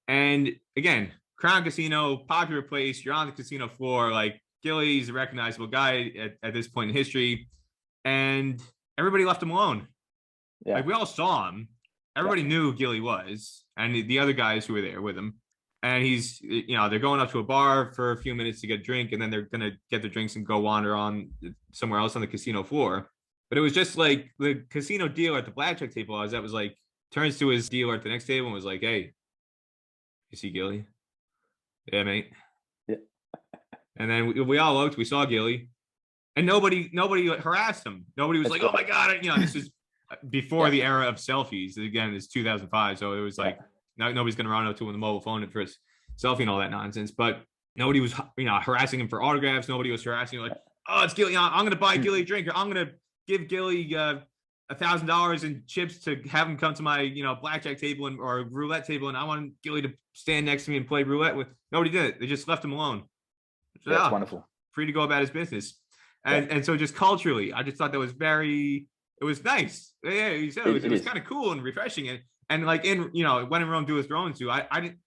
A: And again, Crown Casino, popular place. You're on the casino floor. Like Gilly's a recognizable guy at this point in history. And everybody left him alone. Yeah. Like we all saw him. Everybody knew who Gilly was, and the other guys who were there with him. And he's, they're going up to a bar for a few minutes to get a drink, and then they're gonna get the drinks and go wander on somewhere else on the casino floor. But it was just like the casino dealer at the blackjack table was like turns to his dealer at the next table and was like, "Hey, you see Gilly?" "Yeah, mate."
B: Yeah.
A: And then we all looked. We saw Gilly, and nobody harassed him. Nobody was like, "Oh my god!" This is before the era of selfies. Again, it's 2005, so it was like nobody's gonna run up to him with a mobile phone for his selfie and all that nonsense. But nobody was harassing him for autographs. Nobody was harassing him like, "Oh, it's Gilly. I'm gonna buy Gilly a drink, or I'm gonna give Gilly $1,000 in chips to have him come to my blackjack table or roulette table, and I want Gilly to stand next to me and play roulette with." Nobody did it. They just left him alone. So,
B: that's wonderful.
A: Free to go about his business. And so just culturally, I just thought that was it was nice. Yeah, you said it was kind of cool and refreshing. And like when in Rome, do as Romans do. I didn't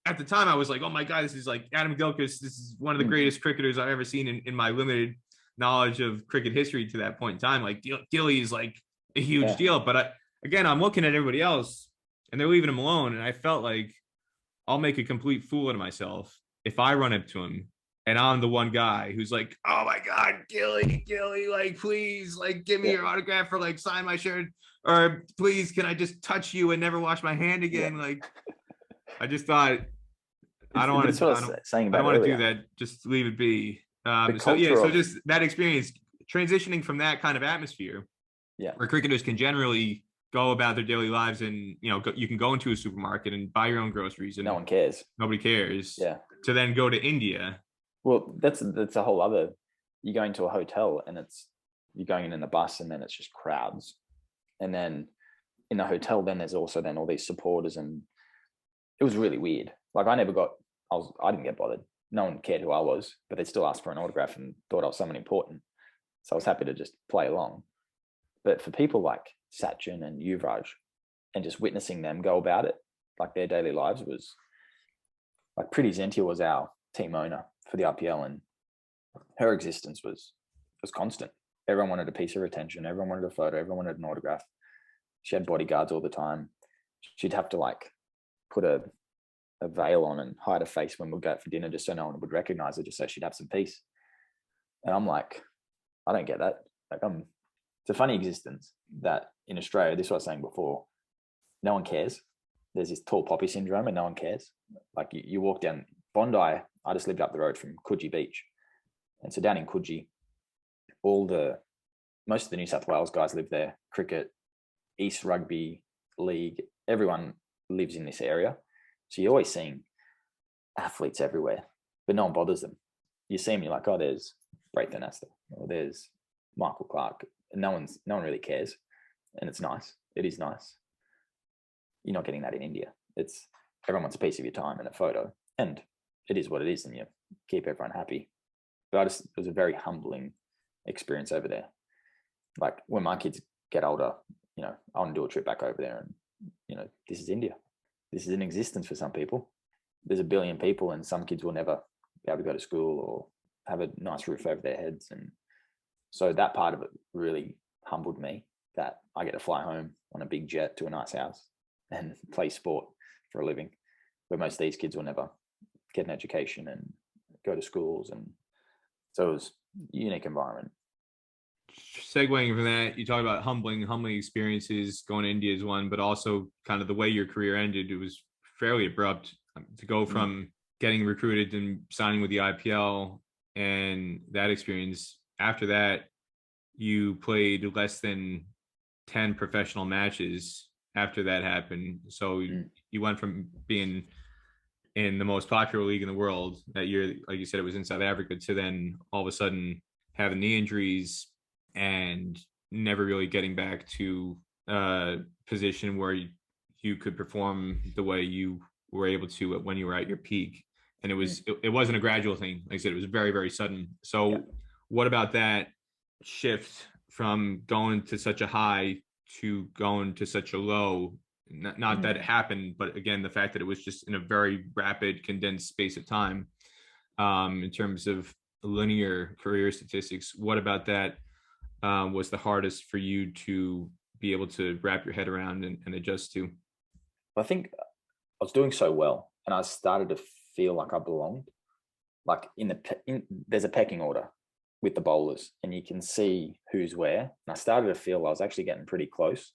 A: at the time. I was like, oh my god, this is like Adam Gilchrist. This is one of the greatest cricketers I've ever seen in my limited knowledge of cricket history to that point in time. Like Gilly is like a huge deal. But I'm looking at everybody else, and they're leaving him alone. And I felt like I'll make a complete fool of myself if I run up to him. And I'm the one guy who's like, "Oh my god, Gilly, like please, like give me your autograph, or like sign my shirt, or please can I just touch you and never wash my hand again?" Like I just thought I don't want to do that. Just leave it be. So just that experience transitioning from that kind of atmosphere, where cricketers can generally go about their daily lives, and you can go into a supermarket and buy your own groceries, and
B: no one cares.
A: Nobody cares. To then go to India.
B: Well, that's a whole other. You're going to a hotel, and you're going in the bus, and then it's just crowds, and then in the hotel, then there's also then all these supporters, and it was really weird. Like I didn't get bothered. No one cared who I was, but they still asked for an autograph and thought I was someone important. So I was happy to just play along. But for people like Sachin and Yuvraj, and just witnessing them go about it, like their daily lives, was like Priti Zintia was our team owner for the IPL, and her existence was constant. Everyone wanted a piece of her attention. Everyone wanted a photo. Everyone wanted an autograph. She had bodyguards all the time. she'd have to like put a veil on and hide her face when we'd go out for dinner just so no one would recognize her, just so she'd have some peace. And I'm like, I don't get that. Like, it's a funny existence that in Australia, this is what I was saying before, no one cares. There's this tall poppy syndrome and no one cares. Like you walk down Bondi, I just lived up the road from Coogee Beach. And so down in Coogee, most of the New South Wales guys live there. Cricket, East Rugby League, everyone lives in this area. So you're always seeing athletes everywhere, but no one bothers them. You see them, you're like, oh, there's Braithen Astor, or there's Michael Clark. And no one really cares. And it's nice. It is nice. You're not getting that in India. It's everyone wants a piece of your time and a photo. And it is what it is, and you keep everyone happy. But it was a very humbling experience over there. Like when my kids get older, I want to do a trip back over there, and this is India. This is an existence for some people. There's 1 billion people, and some kids will never be able to go to school or have a nice roof over their heads. And so that part of it really humbled me, that I get to fly home on a big jet to a nice house and play sport for a living, where most of these kids will never get an education and go to schools. And so it was a unique environment.
A: Segueing from that, you talk about humbling experiences. Going to India is one, but also kind of the way your career ended. It was fairly abrupt to go from getting recruited and signing with the IPL, and that experience. After that, you played less than 10 professional matches after that happened. So you went from being in the most popular league in the world that year, like you said, it was in South Africa, to then all of a sudden having knee injuries and never really getting back to a position where you could perform the way you were able to when you were at your peak. And it wasn't a gradual thing. Like I said, it was very, very sudden. So what about that shift from going to such a high to going to such a low? Not that it happened, but again, the fact that it was just in a very rapid, condensed space of time, in terms of linear career statistics. What about that was the hardest for you to be able to wrap your head around and adjust to?
B: I think I was doing so well, and I started to feel like I belonged. Like there's a pecking order with the bowlers, and you can see who's where. And I started to feel I was actually getting pretty close.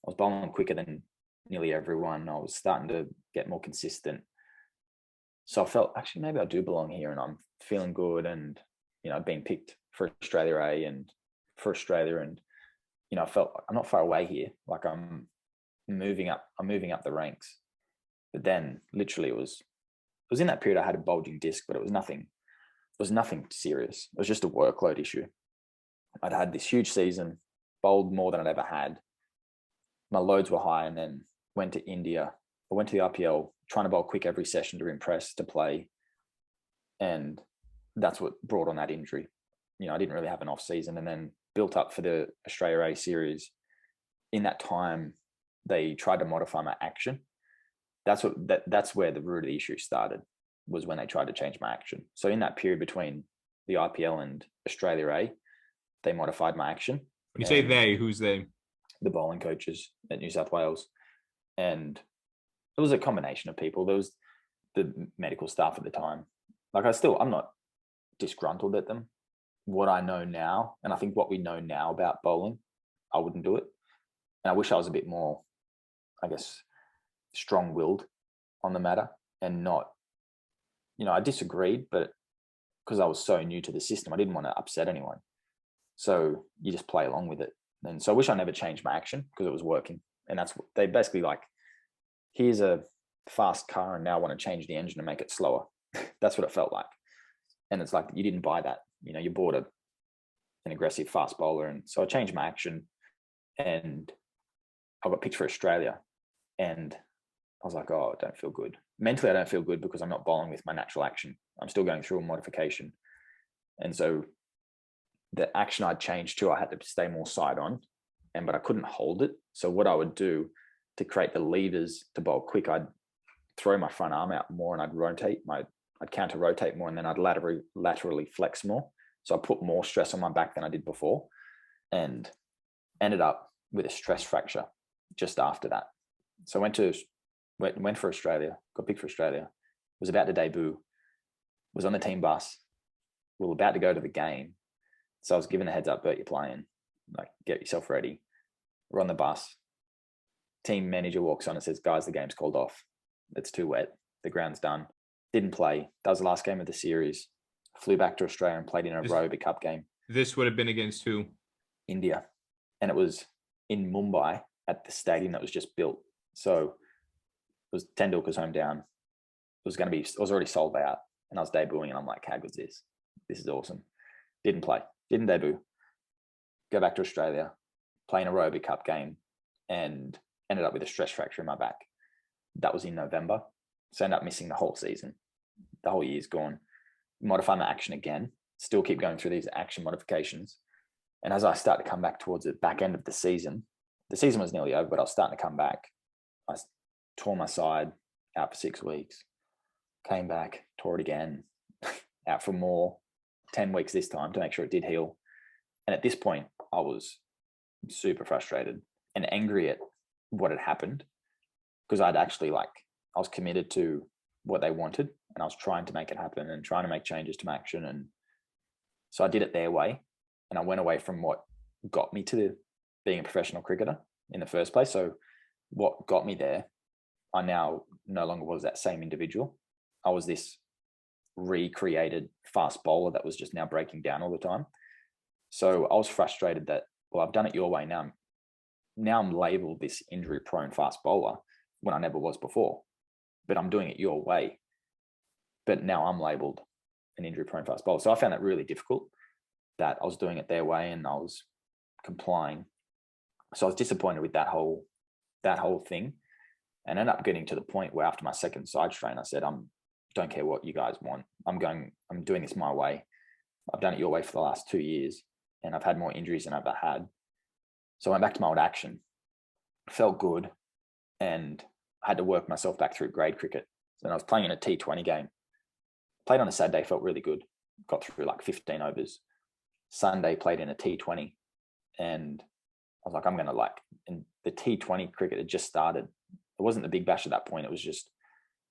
B: I was bowling quicker than nearly everyone. I was starting to get more consistent. So I felt actually maybe I do belong here, and I'm feeling good. And being picked for Australia A and for Australia, and I felt I'm not far away here. Like I'm moving up the ranks. But then literally it was in that period I had a bulging disc, but it was nothing serious. It was just a workload issue. I'd had this huge season, bowled more than I'd ever had. My loads were high, and then went to India. I went to the IPL trying to bowl quick every session to impress, to play. And that's what brought on that injury. I didn't really have an off season, and then built up for the Australia A series. In that time, they tried to modify my action. That's where the root of the issue started, was when they tried to change my action. So in that period between the IPL and Australia A, they modified my action.
A: When you say they, who's they?
B: The bowling coaches at New South Wales. And it was a combination of people. There was the medical staff at the time. Like I'm not disgruntled at them. What I know now, and I think what we know now about bowling, I wouldn't do it. And I wish I was a bit more, I guess, strong-willed on the matter, and not, I disagreed, but because I was so new to the system, I didn't want to upset anyone. So you just play along with it. And so I wish I never changed my action, because it was working. And that's what they basically like, here's a fast car and now I want to change the engine and make it slower. That's what it felt like. And it's like, you didn't buy that. You bought an aggressive fast bowler. And so I changed my action, and I got picked for Australia. And I was like, oh, I don't feel good. Mentally, I don't feel good because I'm not bowling with my natural action. I'm still going through a modification. And so the action I'd changed to, I had to stay more side on, but I couldn't hold it. So what I would do to create the levers to bowl quick, I'd throw my front arm out more, and I'd counter rotate more, and then I'd laterally flex more. So I put more stress on my back than I did before, and ended up with a stress fracture just after that. So I went for Australia, got picked for Australia, was about to debut, was on the team bus. We were about to go to the game. So I was given a heads up, Bert, you're playing, like, get yourself ready. We're on the bus. Team manager walks on and says, guys, the game's called off. It's too wet. The ground's done. Didn't play. That was the last game of the series. Flew back to Australia and played in a Rugby Cup game.
A: This would have been against who?
B: India. And it was in Mumbai at the stadium that was just built. So it was Tendulkar's hometown. It was already sold out. And I was debuting and I'm like, how good's this? This is awesome. Didn't play. Didn't debut. Go back to Australia, play in a Rugby Cup game, and ended up with a stress fracture in my back. That was in November. So I ended up missing the whole season. The whole year's gone. Modify my action again. Still keep going through these action modifications. And as I start to come back towards the back end of the season was nearly over, but I was starting to come back. I tore my side, out for 6 weeks. Came back, tore it again, out for more, 10 weeks this time to make sure it did heal. And at this point, I was super frustrated and angry at what had happened, because I was committed to what they wanted and I was trying to make it happen and trying to make changes to my action. And so I did it their way, and I went away from what got me to being a professional cricketer in the first place. So what got me there, I now no longer was that same individual. I was this recreated fast bowler that was just now breaking down all the time. So I was frustrated that, well, I've done it your way now. Now I'm labeled this injury-prone fast bowler when I never was before, but I'm doing it your way. But now I'm labeled an injury-prone fast bowler. So I found that really difficult, that I was doing it their way and I was complying. So I was disappointed with that whole thing, and ended up getting to the point where after my second side strain, I said, don't care what you guys want. I'm doing this my way. I've done it your way for the last 2 years, and I've had more injuries than I've ever had. So I went back to my old action, felt good, and I had to work myself back through grade cricket. So I was playing in a T20 game. Played on a Saturday, felt really good. Got through like 15 overs. Sunday played in a T20, and I was like, and the T20 cricket had just started. It wasn't the Big Bash at that point. It was just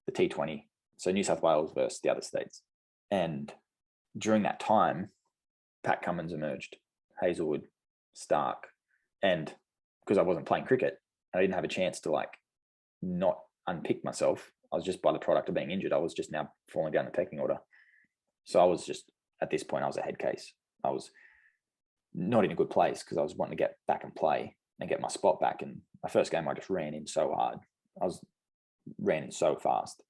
B: the T20. So New South Wales versus the other states. And during that time, Pat Cummins emerged, Hazelwood, Stark. And because I wasn't playing cricket, I didn't have a chance to not unpick myself. I was just by the product of being injured. I was just now falling down the pecking order. So I was just, at this point, I was a head case. I was not in a good place because I was wanting to get back and play and get my spot back. And my first game, I just ran in so hard. Ran in so fast,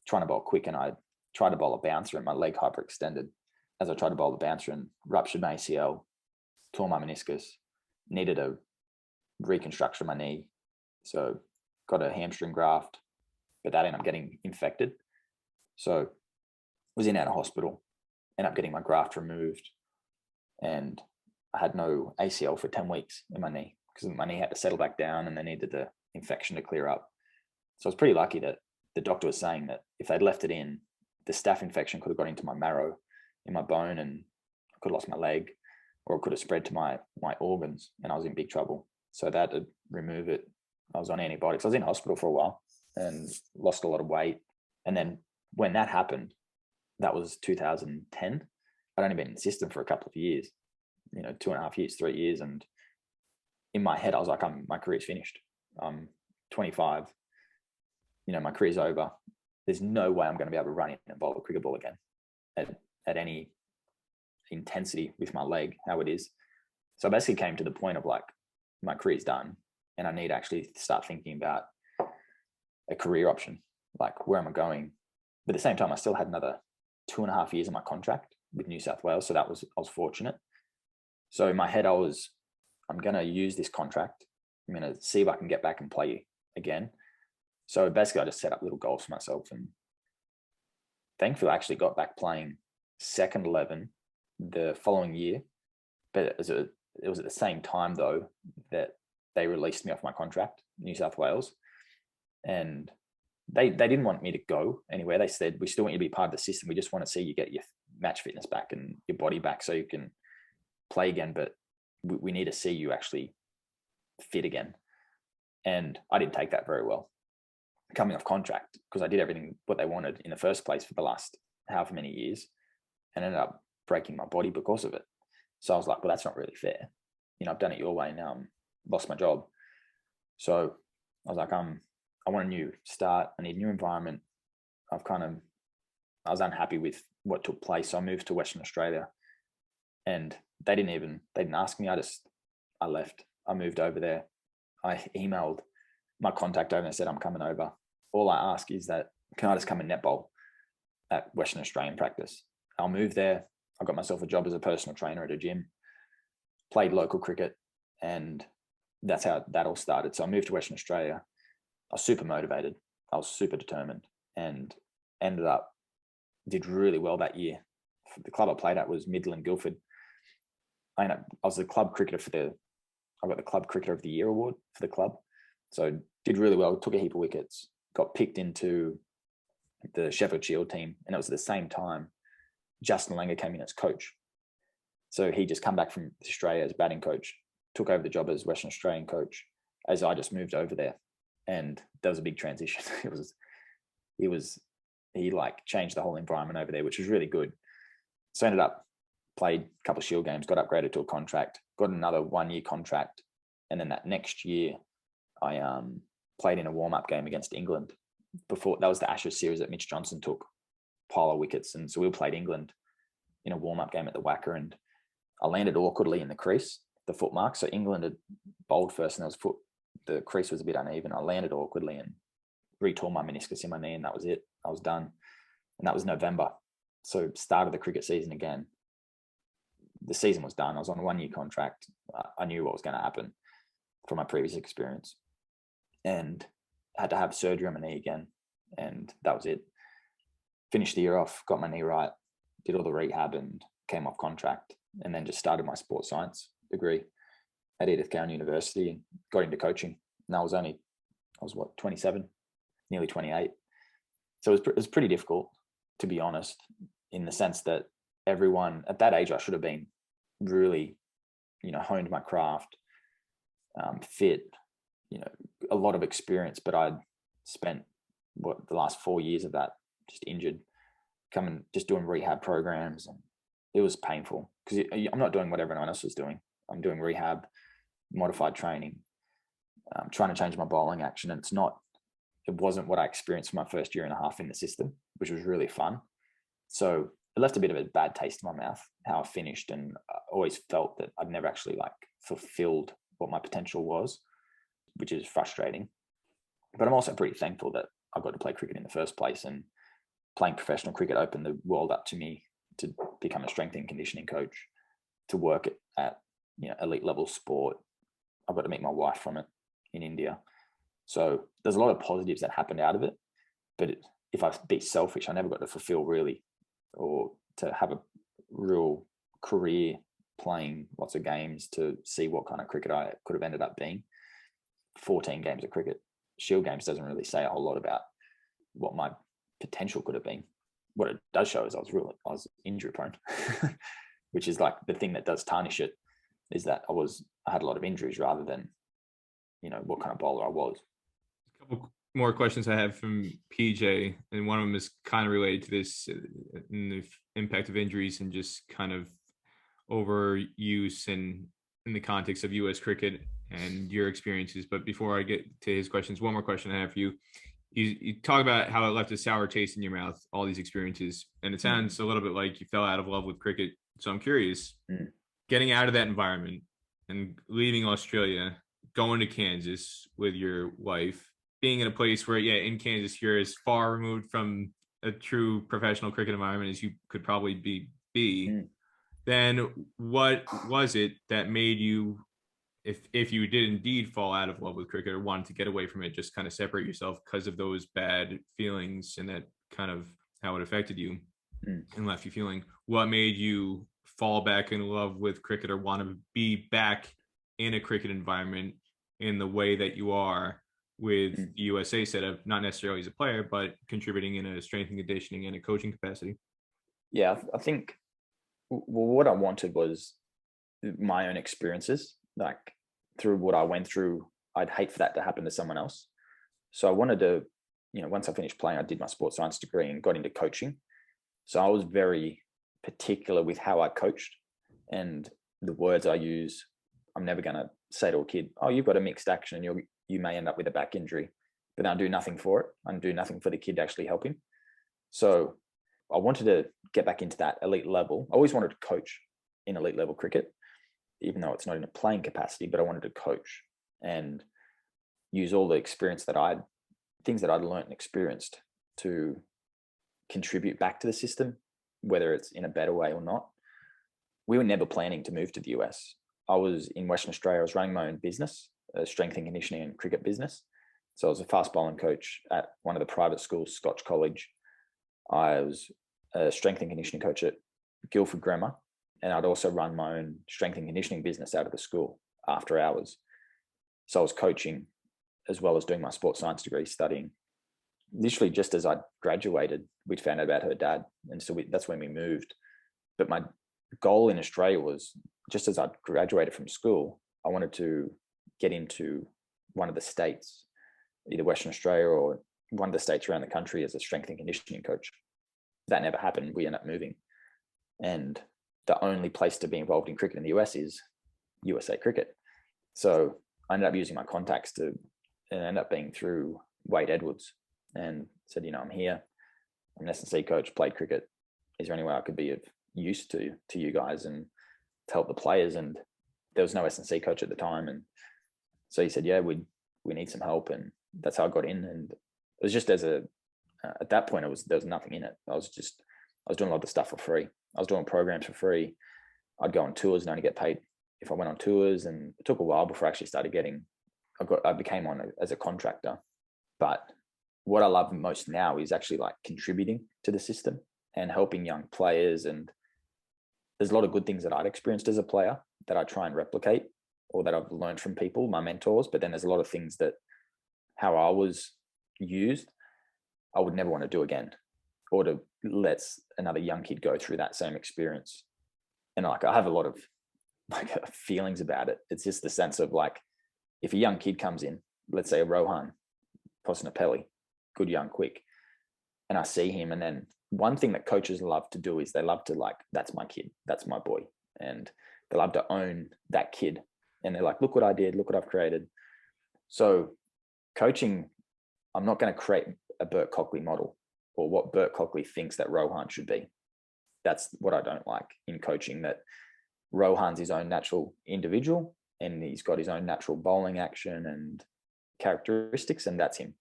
B: trying to bowl quick, and I tried to bowl a bouncer and my leg hyperextended as I tried to bowl the bouncer and ruptured my ACL, tore my meniscus, needed a reconstruction of my knee. So got a hamstring graft, but that ended up getting infected. So was in and out of hospital, ended up getting my graft removed, and I had no ACL for 10 weeks in my knee because my knee had to settle back down and they needed the infection to clear up. So I was pretty lucky that the doctor was saying that if they'd left it in, the staph infection could have got into my marrow, in my bone, and I could have lost my leg, or it could have spread to my organs, and I was in big trouble. So they had to remove it. I was on antibiotics. I was in hospital for a while and lost a lot of weight. And then when that happened, that was 2010. I'd only been in the system for a couple of years, 2.5 years, 3 years. And in my head, I was like, my career's finished. I'm 25. My career's over. There's no way I'm going to be able to run in and bowl a cricket ball again at any intensity with my leg, how it is. So I basically came to the point of my career's done and I need to actually start thinking about a career option, where am I going? But at the same time, I still had another 2.5 years of my contract with New South Wales. So I was fortunate. So in my head, I'm going to use this contract. I'm going to see if I can get back and play again. So basically I just set up little goals for myself, and thankfully I actually got back playing second 11 the following year. But it was at the same time though that they released me off my contract, New South Wales. And they didn't want me to go anywhere. They said, we still want you to be part of the system. We just want to see you get your match fitness back and your body back so you can play again. But we need to see you actually fit again. And I didn't take that very well coming off contract, because I did everything what they wanted in the first place for the last however many years, and ended up breaking my body because of it. So I was like, well, that's not really fair. I've done it your way. Now I'm lost my job. So I was like, I want a new start. I need a new environment. I was unhappy with what took place. So I moved to Western Australia, and they didn't ask me. I left. I moved over there. I emailed my contact over and said, I'm coming over. All I ask is that, can I just come and netball at Western Australian practice? I'll move there. I got myself a job as a personal trainer at a gym, played local cricket, and that's how that all started. So I moved to Western Australia. I was super motivated. I was super determined, and did really well that year. The club I played at was Midland Guildford. I was the club cricketer I got the Club Cricketer of the Year award for the club. So did really well, took a heap of wickets, got picked into the Sheffield Shield team. And it was at the same time Justin Langer came in as coach. So he just come back from Australia as batting coach, took over the job as Western Australian coach as I just moved over there. And there was a big transition. He like changed the whole environment over there, which was really good. So ended up played a couple of Shield games, got upgraded to a contract, got another 1-year contract. And then that next year I played in a warm-up game against England. Before that was the Ashes series that Mitch Johnson took pile of wickets. And so we played England in a warm-up game at the Wacker, and I landed awkwardly in the crease, the foot mark. So England had bowled first, and the crease was a bit uneven. I landed awkwardly and retore my meniscus in my knee, and that was it. I was done. And that was November. So started the cricket season again. The season was done. I was on a 1-year contract. I knew what was going to happen from my previous experience, and had to have surgery on my knee again. And that was it. Finished the year off, got my knee right, did all the rehab, and came off contract, and then just started my sports science degree at Edith Cowan University and got into coaching. And I was 27, nearly 28. So it was pretty difficult, to be honest, in the sense that everyone at that age, I should have been really, honed my craft, fit, a lot of experience, but I'd spent the last 4 years of that just injured, coming, just doing rehab programs. And it was painful because I'm not doing what everyone else was doing. I'm doing rehab, modified training, trying to change my bowling action. And it wasn't what I experienced for my first year and a half in the system, which was really fun. So it left a bit of a bad taste in my mouth, how I finished. And I always felt that I'd never actually fulfilled what my potential was, which is frustrating. But I'm also pretty thankful that I got to play cricket in the first place, and playing professional cricket opened the world up to me to become a strength and conditioning coach, to work at elite level sport. I got to meet my wife from it in India. So there's a lot of positives that happened out of it. But if I be selfish, I never got to fulfill really, or to have a real career playing lots of games to see what kind of cricket I could have ended up being. 14 games of cricket, Shield games doesn't really say a whole lot about what my potential could have been. What it does show is I was injury prone, which is like the thing that does tarnish it, is that I had a lot of injuries rather than, what kind of bowler I was.
A: A couple more questions I have from PJ, and one of them is kind of related to this, in the impact of injuries and just kind of overuse and in the context of U.S. cricket and your experiences. But before I get to his questions, one more question I have for you. You talk about how it left a sour taste in your mouth, all these experiences, and it sounds a little bit like you fell out of love with cricket. So I'm curious, getting out of that environment and leaving Australia, going to Kansas with your wife, being in a place where, in Kansas, you're as far removed from a true professional cricket environment as you could probably be. Then what was it that made you, if you did indeed fall out of love with cricket or wanted to get away from it, just kind of separate yourself because of those bad feelings and that kind of how it affected you and left you feeling, what made you fall back in love with cricket or want to be back in a cricket environment in the way that you are with the USA setup, not necessarily as a player, but contributing in a strength and conditioning and a coaching capacity?
B: Yeah, I think what I wanted was my own experiences. Like through what I went through, I'd hate for that to happen to someone else. So I wanted to, once I finished playing, I did my sports science degree and got into coaching. So I was very particular with how I coached and the words I use. I'm never going to say to a kid, oh, you've got a mixed action and you may end up with a back injury, but I'll do nothing for it. I'll do nothing for the kid to actually help him. So I wanted to get back into that elite level. I always wanted to coach in elite level cricket, even though it's not in a playing capacity, but I wanted to coach and use all the experience things that I'd learned and experienced to contribute back to the system, whether it's in a better way or not. We were never planning to move to the US. I was in Western Australia. I was running my own business, a strength and conditioning and cricket business. So I was a fast bowling coach at one of the private schools, Scotch College. I was a strength and conditioning coach at Guildford Grammar. And I'd also run my own strength and conditioning business out of the school after hours. So I was coaching as well as doing my sports science degree, studying. Literally just as I graduated, we'd found out about her dad. And so that's when we moved. But my goal in Australia was, just as I graduated from school, I wanted to get into one of the states, either Western Australia or one of the states around the country as a strength and conditioning coach. That never happened. We ended up moving. And the only place to be involved in cricket in the US is USA Cricket. So I ended up using my contacts and ended up being through Wade Edwards and said, I'm here. I'm an S&C coach, played cricket. Is there any way I could be of use to you guys and to help the players? And there was no S&C coach at the time. And so he said, yeah, we need some help. And that's how I got in. And it was just at that point, there was nothing in it. I was doing a lot of stuff for free. I was doing programs for free. I'd go on tours and only get paid if I went on tours. And it took a while before I actually started I became on as a contractor. But what I love most now is actually like contributing to the system and helping young players. And there's a lot of good things that I'd experienced as a player that I try and replicate or that I've learned from people, my mentors. But then there's a lot of things that how I was used, I would never want to do again, or to let another young kid go through that same experience. And I have a lot of feelings about it. It's just the sense of if a young kid comes in, let's say a Rohan Posnapelli, good young quick, and I see him, and then one thing that coaches love to do is they love to that's my kid, that's my boy, and they love to own that kid. And they're like, look what I did, look what I've created. So coaching, I'm not going to create a Burt Cockley model or what Burt Cockley thinks that Rohan should be. That's what I don't like in coaching, that Rohan's his own natural individual and he's got his own natural bowling action and characteristics, and that's him.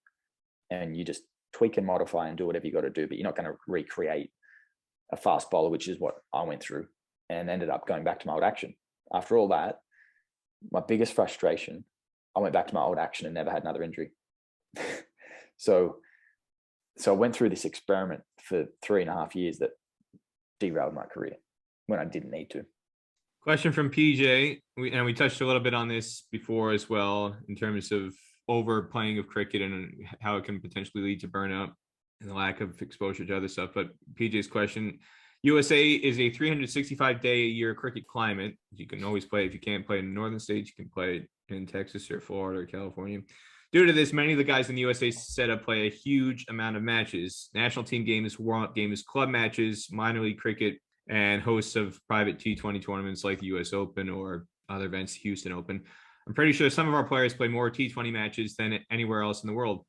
B: And you just tweak and modify and do whatever you got to do, but you're not going to recreate a fast bowler, which is what I went through and ended up going back to my old action. After all that, my biggest frustration, I went back to my old action and never had another injury. So I went through this experiment for 3.5 years that derailed my career when I didn't need to.
A: Question from PJ, we touched a little bit on this before as well, in terms of overplaying of cricket and how it can potentially lead to burnout and the lack of exposure to other stuff. But PJ's question, USA is a 365-day-a-year cricket climate. You can always play. If you can't play in the northern states, you can play in Texas or Florida or California. Due to this, many of the guys in the USA setup play a huge amount of matches. National team games, warm-up games, club matches, minor league cricket, and hosts of private T20 tournaments like the US Open or other events, Houston Open. I'm pretty sure some of our players play more T20 matches than anywhere else in the world.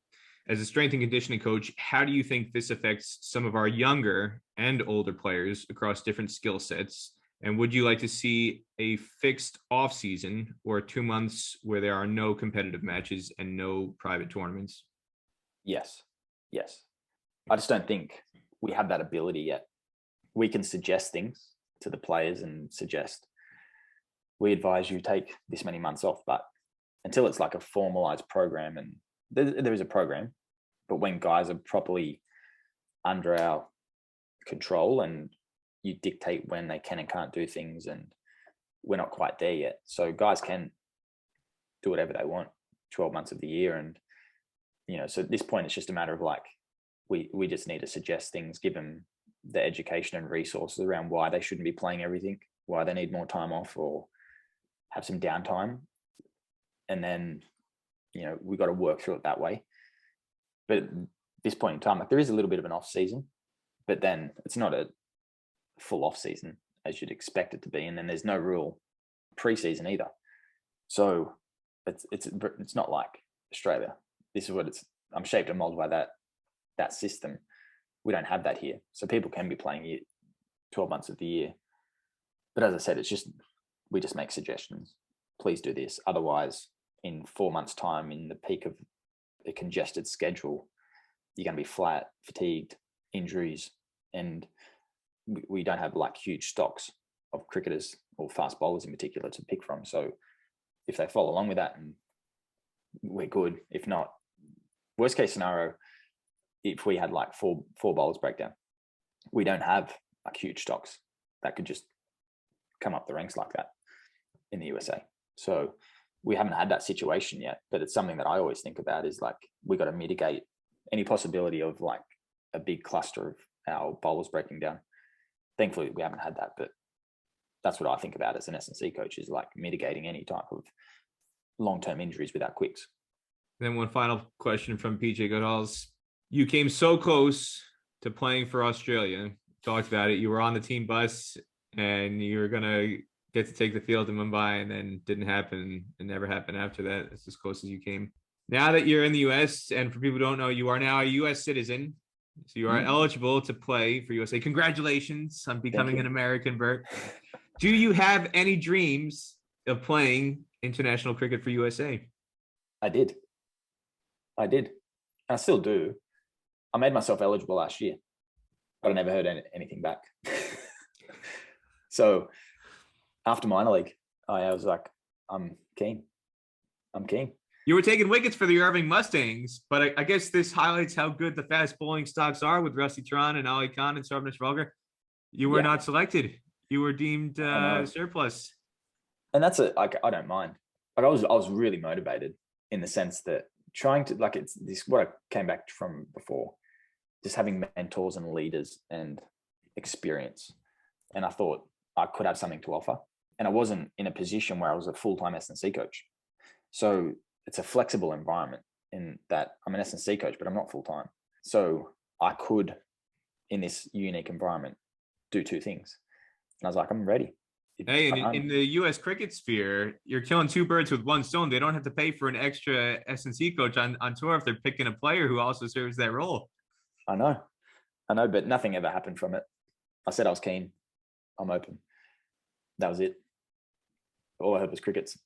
A: As a strength and conditioning coach, how do you think this affects some of our younger and older players across different skill sets? And would you like to see a fixed off season or 2 months where there are no competitive matches and no private tournaments?
B: Yes. I just don't think we have that ability yet. We can suggest things to the players and suggest, we advise you take this many months off, but until it's like a formalized program, and there is a program, but when guys are properly under our control and you dictate when they can and can't do things, and we're not quite there yet. So guys can do whatever they want 12 months of the year. And, so at this point, it's just a matter of we just need to suggest things, give them the education and resources around why they shouldn't be playing everything, why they need more time off or have some downtime. And then we got to work through it that way. But at this point in time, like, there is a little bit of an off season, but then it's not a full off season as you'd expect it to be. And then there's no real pre-season either. So it's not like Australia. This is what I'm shaped and molded by that system. We don't have that here. So people can be playing 12 months of the year. But as I said, we just make suggestions. Please do this. Otherwise, in 4 months' time, in the peak of a congested schedule, you're going to be flat, fatigued, injuries, and we don't have like huge stocks of cricketers or fast bowlers in particular to pick from. So if they follow along with that, and we're good. If not, worst case scenario, if we had like four bowlers breakdown, we don't have like huge stocks that could just come up the ranks like that in the USA. So we haven't had that situation yet, but it's something that I always think about is like, we got to mitigate any possibility of like a big cluster of our bowlers breaking down. Thankfully, we haven't had that, but that's what I think about as an S&C coach, is like mitigating any type of long-term injuries without quicks.
A: Then one final question from PJ Goodalls. You came so close to playing for Australia. Talked about it. You were on the team bus and you were going to get to take the field in Mumbai, and then didn't happen. It never happened after that. It's as close as you came. Now that you're in the US, and for people who don't know, you are now a US citizen. So you are eligible to play for USA. Congratulations on becoming an American, Burt. Do you have any dreams of playing international cricket for USA?
B: I did. I still do. I made myself eligible last year, but I never heard anything back. So after minor league, I was like, I'm keen.
A: You were taking wickets for the Irving Mustangs, but I guess this highlights how good the fast bowling stocks are with Rusty Tron and Ali Khan and Sarvanish Vulgar. You were not selected. You were deemed surplus.
B: And that's I don't mind. But I was really motivated in the sense that trying to, like, it's this what I came back from before, just having mentors and leaders and experience. And I thought I could have something to offer. And I wasn't in a position where I was a full-time S&C coach. So it's a flexible environment in that I'm an S&C coach, but I'm not full-time. So I could, in this unique environment, do two things. And I was like, I'm ready.
A: Hey, in the U.S. cricket sphere, you're killing two birds with one stone. They don't have to pay for an extra S&C coach on tour if they're picking a player who also serves that role.
B: I know, but nothing ever happened from it. I said I was keen. I'm open. That was it. All I heard was crickets.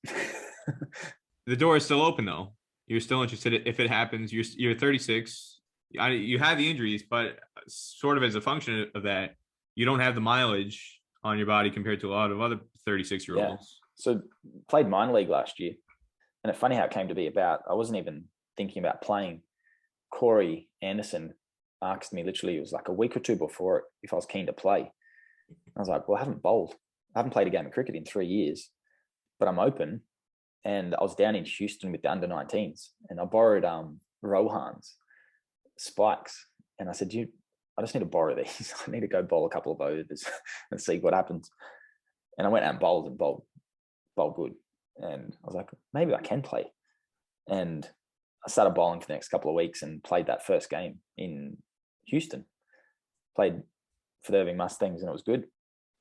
A: The door is still open, though. You're still interested if it happens. You're 36. You have the injuries, but sort of as a function of that, you don't have the mileage on your body compared to a lot of other 36-year-olds.
B: Yeah. So played minor league last year. And it's funny how it came to be about. I wasn't even thinking about playing. Corey Anderson asked me literally, it was like a week or two before it, if I was keen to play. I was like, well, I haven't bowled. I haven't played a game of cricket in 3 years, but I'm open. And I was down in Houston with the under-19s, and I borrowed Rohan's spikes. And I said, I just need to borrow these. I need to go bowl a couple of overs and see what happens. And I went out and bowled good. And I was like, maybe I can play. And I started bowling for the next couple of weeks and played that first game in Houston. Played for the Irving Mustangs, and it was good.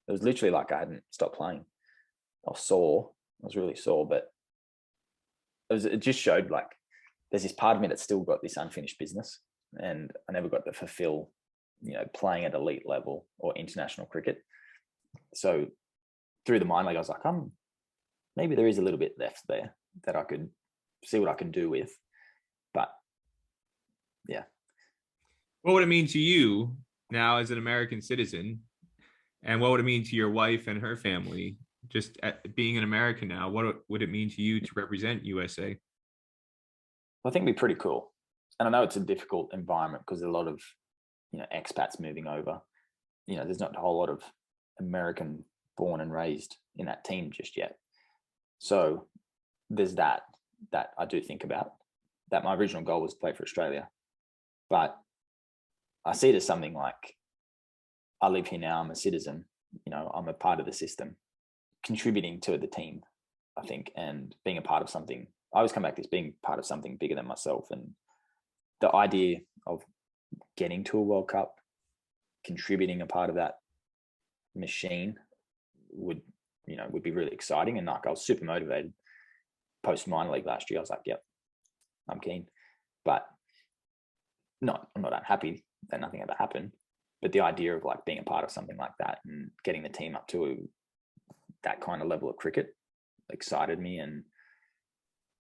B: It was literally like I hadn't stopped playing. I was sore. I was really sore, but it just showed like there's this part of me that's still got this unfinished business, and I never got to fulfill, playing at elite level or international cricket. So through the minor league, I was like, maybe there is a little bit left there that I could see what I can do with. But yeah.
A: What would it mean to you now as an American citizen? And what would it mean to your wife and her family, just being an American now? What would it mean to you to represent USA?
B: I think it'd be pretty cool. And I know it's a difficult environment because there's a lot of, expats moving over. There's not a whole lot of American born and raised in that team just yet. So there's that I do think about. That my original goal was to play for Australia. But I see it as something like, I live here now, I'm a citizen, I'm a part of the system, contributing to the team, I think, and being a part of something I always come back to this being part of something bigger than myself, and the idea of getting to a World Cup, contributing a part of that machine would be really exciting. And like, I was super motivated post minor league last year. I was like, yep, I'm keen, but I'm not unhappy that nothing ever happened. But the idea of like being a part of something like that and getting the team up to that kind of level of cricket excited me. And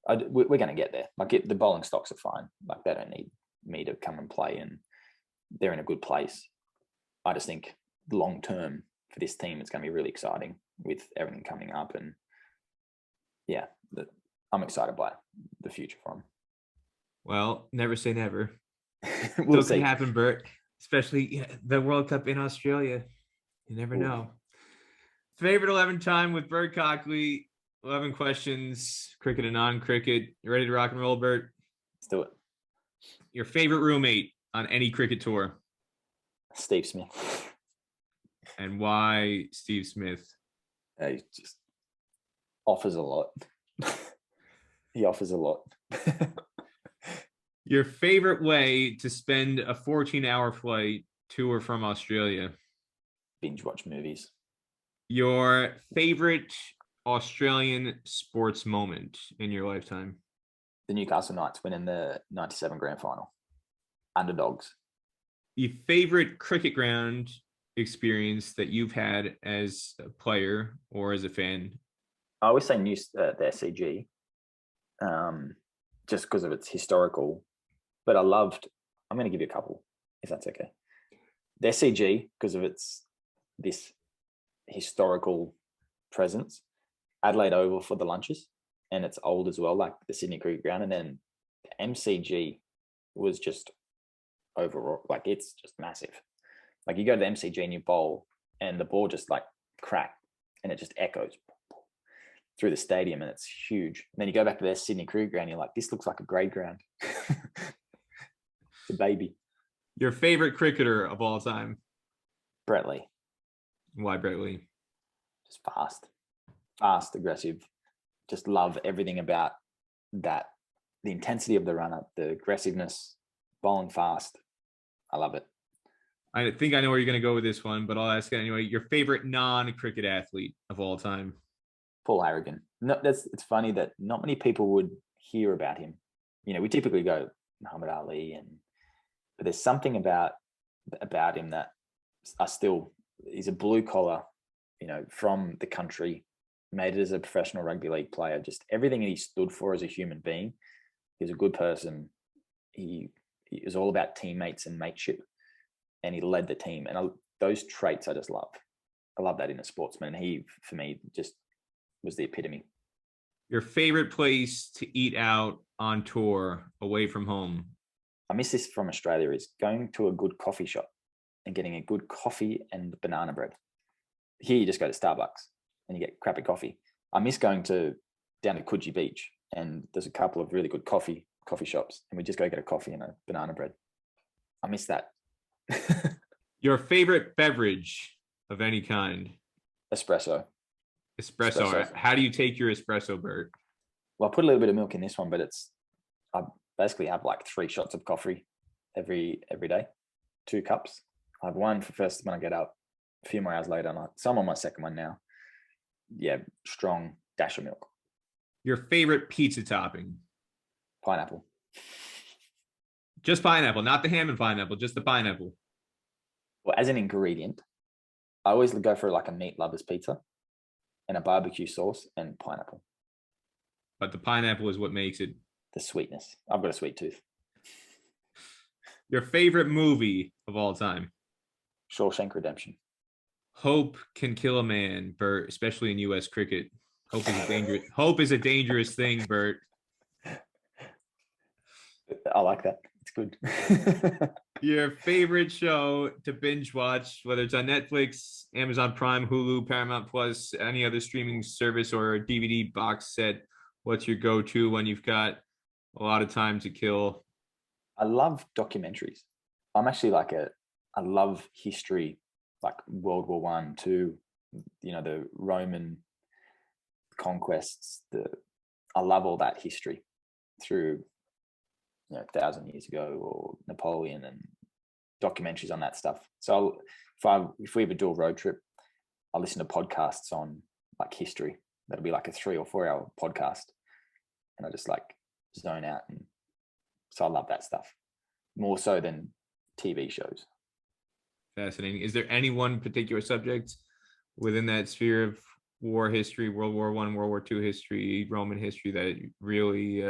B: we're going to get there. Like the bowling stocks are fine. Like they don't need me to come and play, and they're in a good place. I just think long term for this team, it's going to be really exciting with everything coming up. And yeah, I'm excited by the future for them.
A: Well, never say never.
B: We'll
A: Still
B: see.
A: can happen, Bert. Especially the World Cup in Australia. You never know. Favorite 11 time with Burt Cockley. 11 questions, cricket and non-cricket. You ready to rock and roll, Bert?
B: Let's do it.
A: Your favorite roommate on any cricket tour?
B: Steve Smith.
A: And why Steve Smith?
B: He just offers a lot. He offers a lot.
A: Your favorite way to spend a 14-hour flight to or from Australia?
B: Binge watch movies.
A: Your favorite Australian sports moment in your lifetime?
B: The Newcastle Knights winning the 97 grand final. Underdogs.
A: Your favorite cricket ground experience that you've had as a player or as a fan?
B: I always say the SCG, just because of its historical. But I'm going to give you a couple, if that's okay. The SCG, because of this historical presence. Adelaide Oval for the lunches, and it's old as well, like the Sydney Cricket Ground. And then the MCG was just overall, like it's just massive. Like you go to the MCG and you bowl, and the ball just like crack, and it just echoes through the stadium, and it's huge. And then you go back to their Sydney Cricket Ground, and you're like, this looks like a grade ground. It's a baby.
A: Your favorite cricketer of all time?
B: Brett Lee.
A: Why Brett Lee?
B: Just fast, aggressive. Just love everything about that. The intensity of the run up, the aggressiveness, bowling fast. I love it.
A: I think I know where you're going to go with this one, but I'll ask it anyway. Your favorite non-cricket athlete of all time?
B: Paul Harrigan. No, it's funny that not many people would hear about him. We typically go Muhammad Ali, but there's something about him that he's a blue collar, from the country, made it as a professional rugby league player. Just everything that he stood for as a human being. He was a good person. He was all about teammates and mateship, and he led the team. And those traits I just love. I love that in a sportsman. And he, for me, just was the epitome.
A: Your favorite place to eat out on tour away from home?
B: I miss this from Australia, is going to a good coffee shop and getting a good coffee and banana bread. Here you just go to Starbucks and you get crappy coffee. I miss going down to Coogee Beach, and there's a couple of really good coffee shops, and we just go get a coffee and a banana bread. I miss that.
A: Your favorite beverage of any kind?
B: Espresso.
A: Espresso. How do you take your espresso, Bert?
B: Well, I put a little bit of milk in this one, but I basically have like 3 shots of coffee every day, 2 cups. I have one for first when I get up, a few more hours later, and I'm on my second one now. Yeah, strong dash of milk.
A: Your favorite pizza topping?
B: Pineapple.
A: Just pineapple, not the ham and pineapple, just the pineapple.
B: Well, as an ingredient, I always go for like a meat lover's pizza and a barbecue sauce and pineapple.
A: But the pineapple is what makes it.
B: The sweetness. I've got a sweet tooth.
A: Your favorite movie of all time?
B: Shawshank Redemption.
A: Hope can kill a man, Bert, especially in U.S. cricket. Hope is a dangerous thing, Bert.
B: I like that. It's good.
A: Your favorite show to binge watch, whether it's on Netflix, Amazon Prime, Hulu, Paramount Plus, any other streaming service, or a DVD box set. What's your go-to when you've got a lot of time to kill?
B: I love documentaries. I'm actually I love history, like World War I, II, the Roman conquests. I love all that history through, 1,000 years ago, or Napoleon, and documentaries on that stuff. So if we ever do a road trip, I listen to podcasts on like history. That'll be like a 3 or 4 hour podcast, and I just like zone out. And so I love that stuff more so than TV shows.
A: Fascinating. Is there any one particular subject within that sphere of war history, World War I, World War II history, Roman history, that really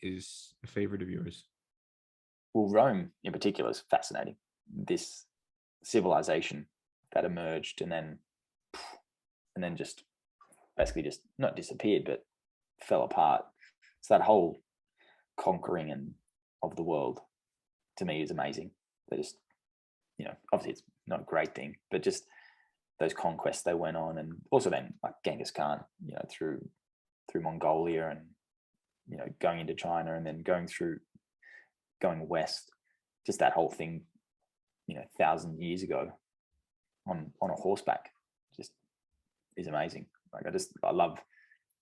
A: is a favorite of yours?
B: Well, Rome in particular is fascinating. This civilization that emerged and then just basically just not disappeared, but fell apart. So that whole conquering and of the world, to me, is amazing. They just, obviously it's not a great thing, but just those conquests they went on, and also then like Genghis Khan, through Mongolia, and going into China, and then going west, just that whole thing, 1,000 years ago on a horseback, just is amazing. Like I love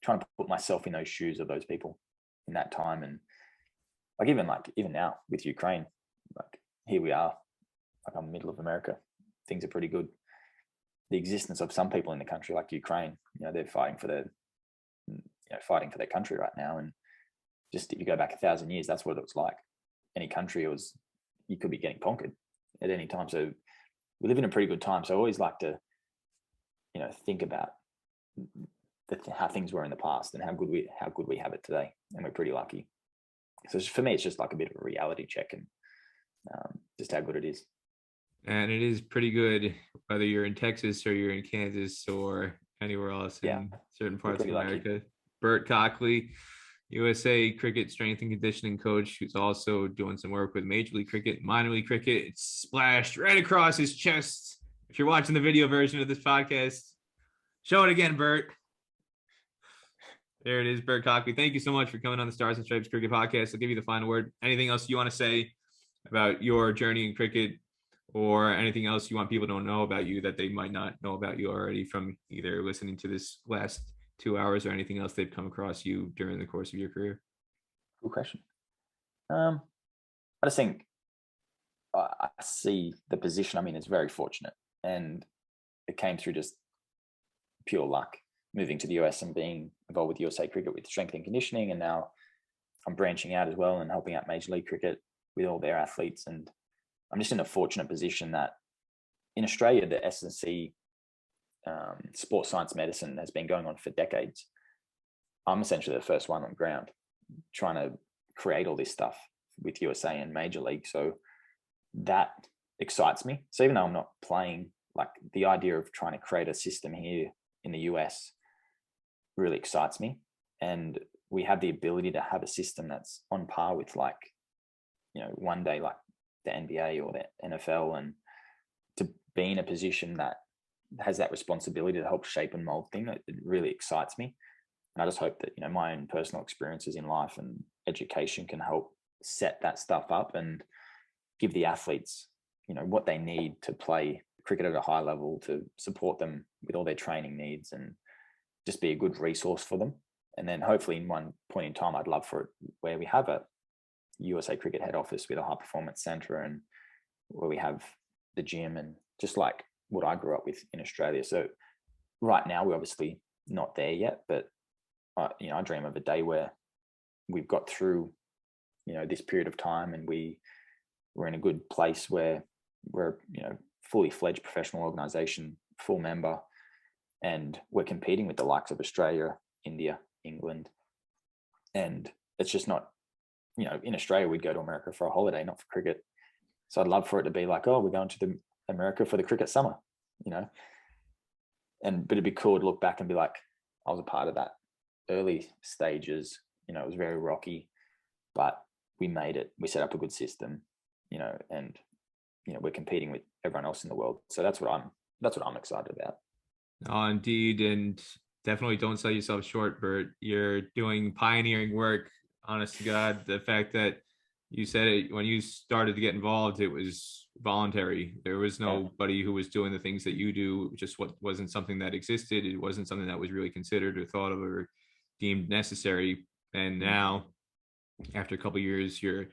B: trying to put myself in those shoes of those people in that time. And like even now with Ukraine, like here we are, like I'm middle of America, things are pretty good. The existence of some people in the country like Ukraine, they're fighting for their country right now. And just if you go back 1,000 years, that's what it was like. Any country, you could be getting conquered at any time. So we live in a pretty good time. So I always like to, think about how things were in the past and how good we have it today, and we're pretty lucky. So for me, it's just like a bit of a reality check, and just how good it is.
A: And it is pretty good, whether you're in Texas or you're in Kansas or anywhere else in certain parts of America. Lucky. Burt Cockley, USA Cricket strength and conditioning coach, who's also doing some work with Major League Cricket, minor league cricket. It's splashed right across his chest. If you're watching the video version of this podcast, show it again, Burt. There it is, Burt Cockley. Thank you so much for coming on the Stars and Stripes Cricket Podcast. I'll give you the final word. Anything else you want to say about your journey in cricket, or anything else you want people to know about you that they might not know about you already from either listening to this last 2 hours or anything else they've come across you during the course of your career?
B: Good question. I just think I see the position I'm in is very fortunate, and it came through just pure luck, moving to the US and being involved with USA Cricket with strength and conditioning. And now I'm branching out as well and helping out Major League Cricket with all their athletes. And I'm just in a fortunate position that in Australia, the S&C sports science medicine has been going on for decades. I'm essentially the first one on the ground trying to create all this stuff with USA and Major League. So that excites me. So even though I'm not playing, like the idea of trying to create a system here in the US really excites me. And we have the ability to have a system that's on par with one day like the NBA or the NFL, and to be in a position that has that responsibility to help shape and mold things, it really excites me. And I just hope that, my own personal experiences in life and education can help set that stuff up and give the athletes, what they need to play cricket at a high level, to support them with all their training needs, and just be a good resource for them. And then hopefully in one point in time, I'd love for it where we have a USA Cricket head office with a high performance center, and where we have the gym, and just like what I grew up with in Australia. So right now we're obviously not there yet, but I dream of a day where we've got through, this period of time, and we're in a good place where we're, fully fledged professional organization, full member, and we're competing with the likes of Australia, India, England. And it's just not, in Australia, we'd go to America for a holiday, not for cricket. So I'd love for it to be like, oh, we're going to America for the cricket summer, but it'd be cool to look back and be like, I was a part of that early stages. It was very rocky, but we made it. We set up a good system, and we're competing with everyone else in the world. So that's what I'm excited about.
A: Oh, indeed, and definitely don't sell yourself short, Burt. You're doing pioneering work. Honest to God, the fact that you said it when you started to get involved, it was voluntary. There was nobody who was doing the things that you do. Just wasn't something that existed. It wasn't something that was really considered or thought of or deemed necessary. And now, after a couple of years, you're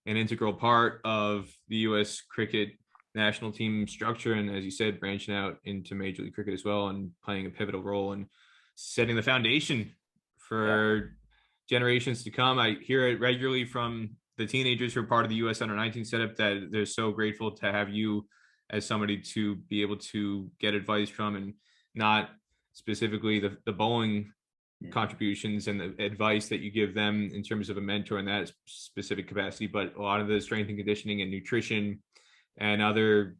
A: an integral part of the U.S. cricket national team structure. And as you said, branching out into Major League Cricket as well and playing a pivotal role in setting the foundation for generations to come. I hear it regularly from the teenagers who are part of the U.S. Under-19 setup that they're so grateful to have you as somebody to be able to get advice from, and not specifically the bowling contributions and the advice that you give them in terms of a mentor in that specific capacity, but a lot of the strength and conditioning and nutrition and other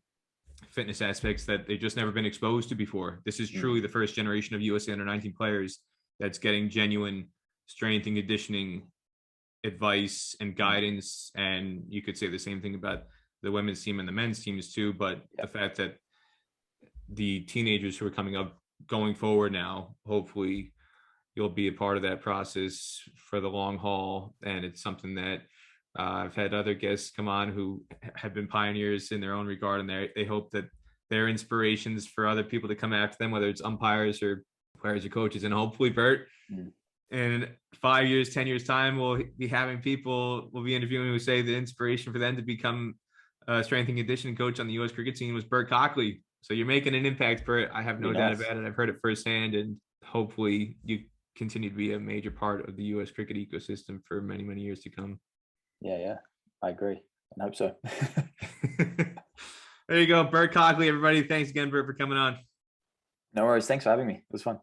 A: fitness aspects that they've just never been exposed to before. This is truly the first generation of USA Under-19 players that's getting genuine strength and conditioning advice and guidance. And you could say the same thing about the women's team and the men's teams too, but the fact that the teenagers who are coming up going forward now, hopefully you'll be a part of that process for the long haul. And it's something that I've had other guests come on who have been pioneers in their own regard, and they hope that they're inspirations for other people to come after them, whether it's umpires or players or coaches. And hopefully, Burt, in 5 years, 10 years time, we'll be interviewing who say the inspiration for them to become a strength and conditioning coach on the U.S. cricket team was Burt Cockley. So you're making an impact, Burt. I have no doubt about it. I've heard it firsthand, and hopefully you continue to be a major part of the U.S. cricket ecosystem for many, many years to come.
B: Yeah, I agree. I hope so.
A: There you go, Burt Cockley, everybody. Thanks again, Burt, for coming on.
B: No worries. Thanks for having me. It was fun.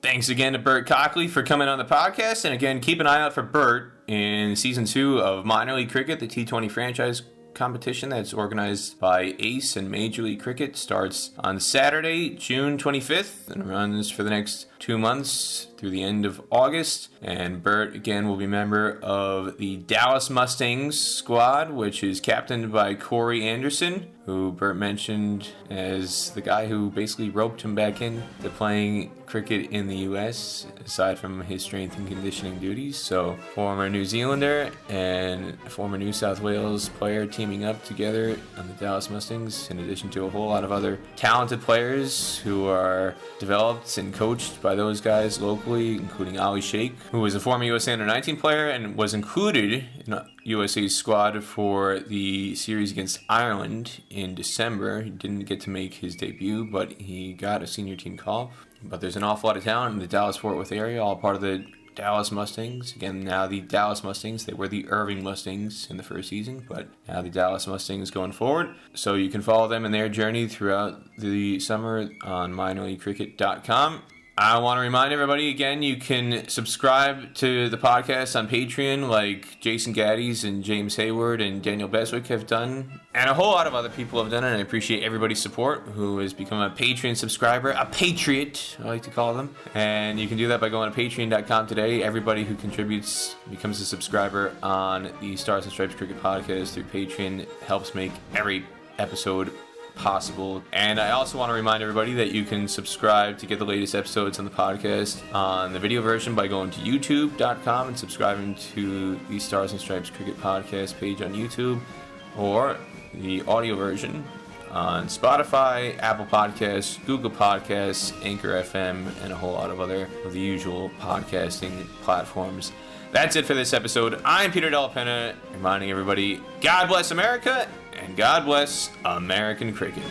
A: Thanks again to Burt Cockley for coming on the podcast. And again, keep an eye out for Burt in season 2 of Minor League Cricket, the T20 franchise competition that's organized by ACE and Major League Cricket. Starts on Saturday, June 25th, and runs for the next 2 months through the end of August. And Burt, again, will be a member of the Dallas Mustangs squad, which is captained by Corey Anderson, who Burt mentioned as the guy who basically roped him back in to playing cricket in the U.S., aside from his strength and conditioning duties. So, former New Zealander and former New South Wales player teaming up together on the Dallas Mustangs, in addition to a whole lot of other talented players who are developed and coached by those guys locally, including Ali Sheikh, who was a former USA Under-19 player and was included in USA's squad for the series against Ireland in December. He didn't get to make his debut, but he got a senior team call. But there's an awful lot of talent in the Dallas-Fort Worth area, all part of the Dallas Mustangs. Again, now the Dallas Mustangs. They were the Irving Mustangs in the first season, but now the Dallas Mustangs going forward. So you can follow them in their journey throughout the summer on minorleaguecricket.com. I want to remind everybody, again, you can subscribe to the podcast on Patreon like Jason Gaddies and James Hayward and Daniel Beswick have done, and a whole lot of other people have done it, and I appreciate everybody's support who has become a Patreon subscriber, a patriot, I like to call them. And you can do that by going to patreon.com today. Everybody who contributes becomes a subscriber on the Stars and Stripes Cricket Podcast through Patreon. Helps make every episode possible. And I also want to remind everybody that you can subscribe to get the latest episodes on the podcast on the video version by going to youtube.com and subscribing to the Stars and Stripes Cricket Podcast page on YouTube, or the audio version on Spotify, Apple Podcasts, Google Podcasts, Anchor FM, and a whole lot of other of the usual podcasting platforms. That's it for this episode. I'm Peter Della Penna, reminding everybody, God bless America, and God bless American cricket.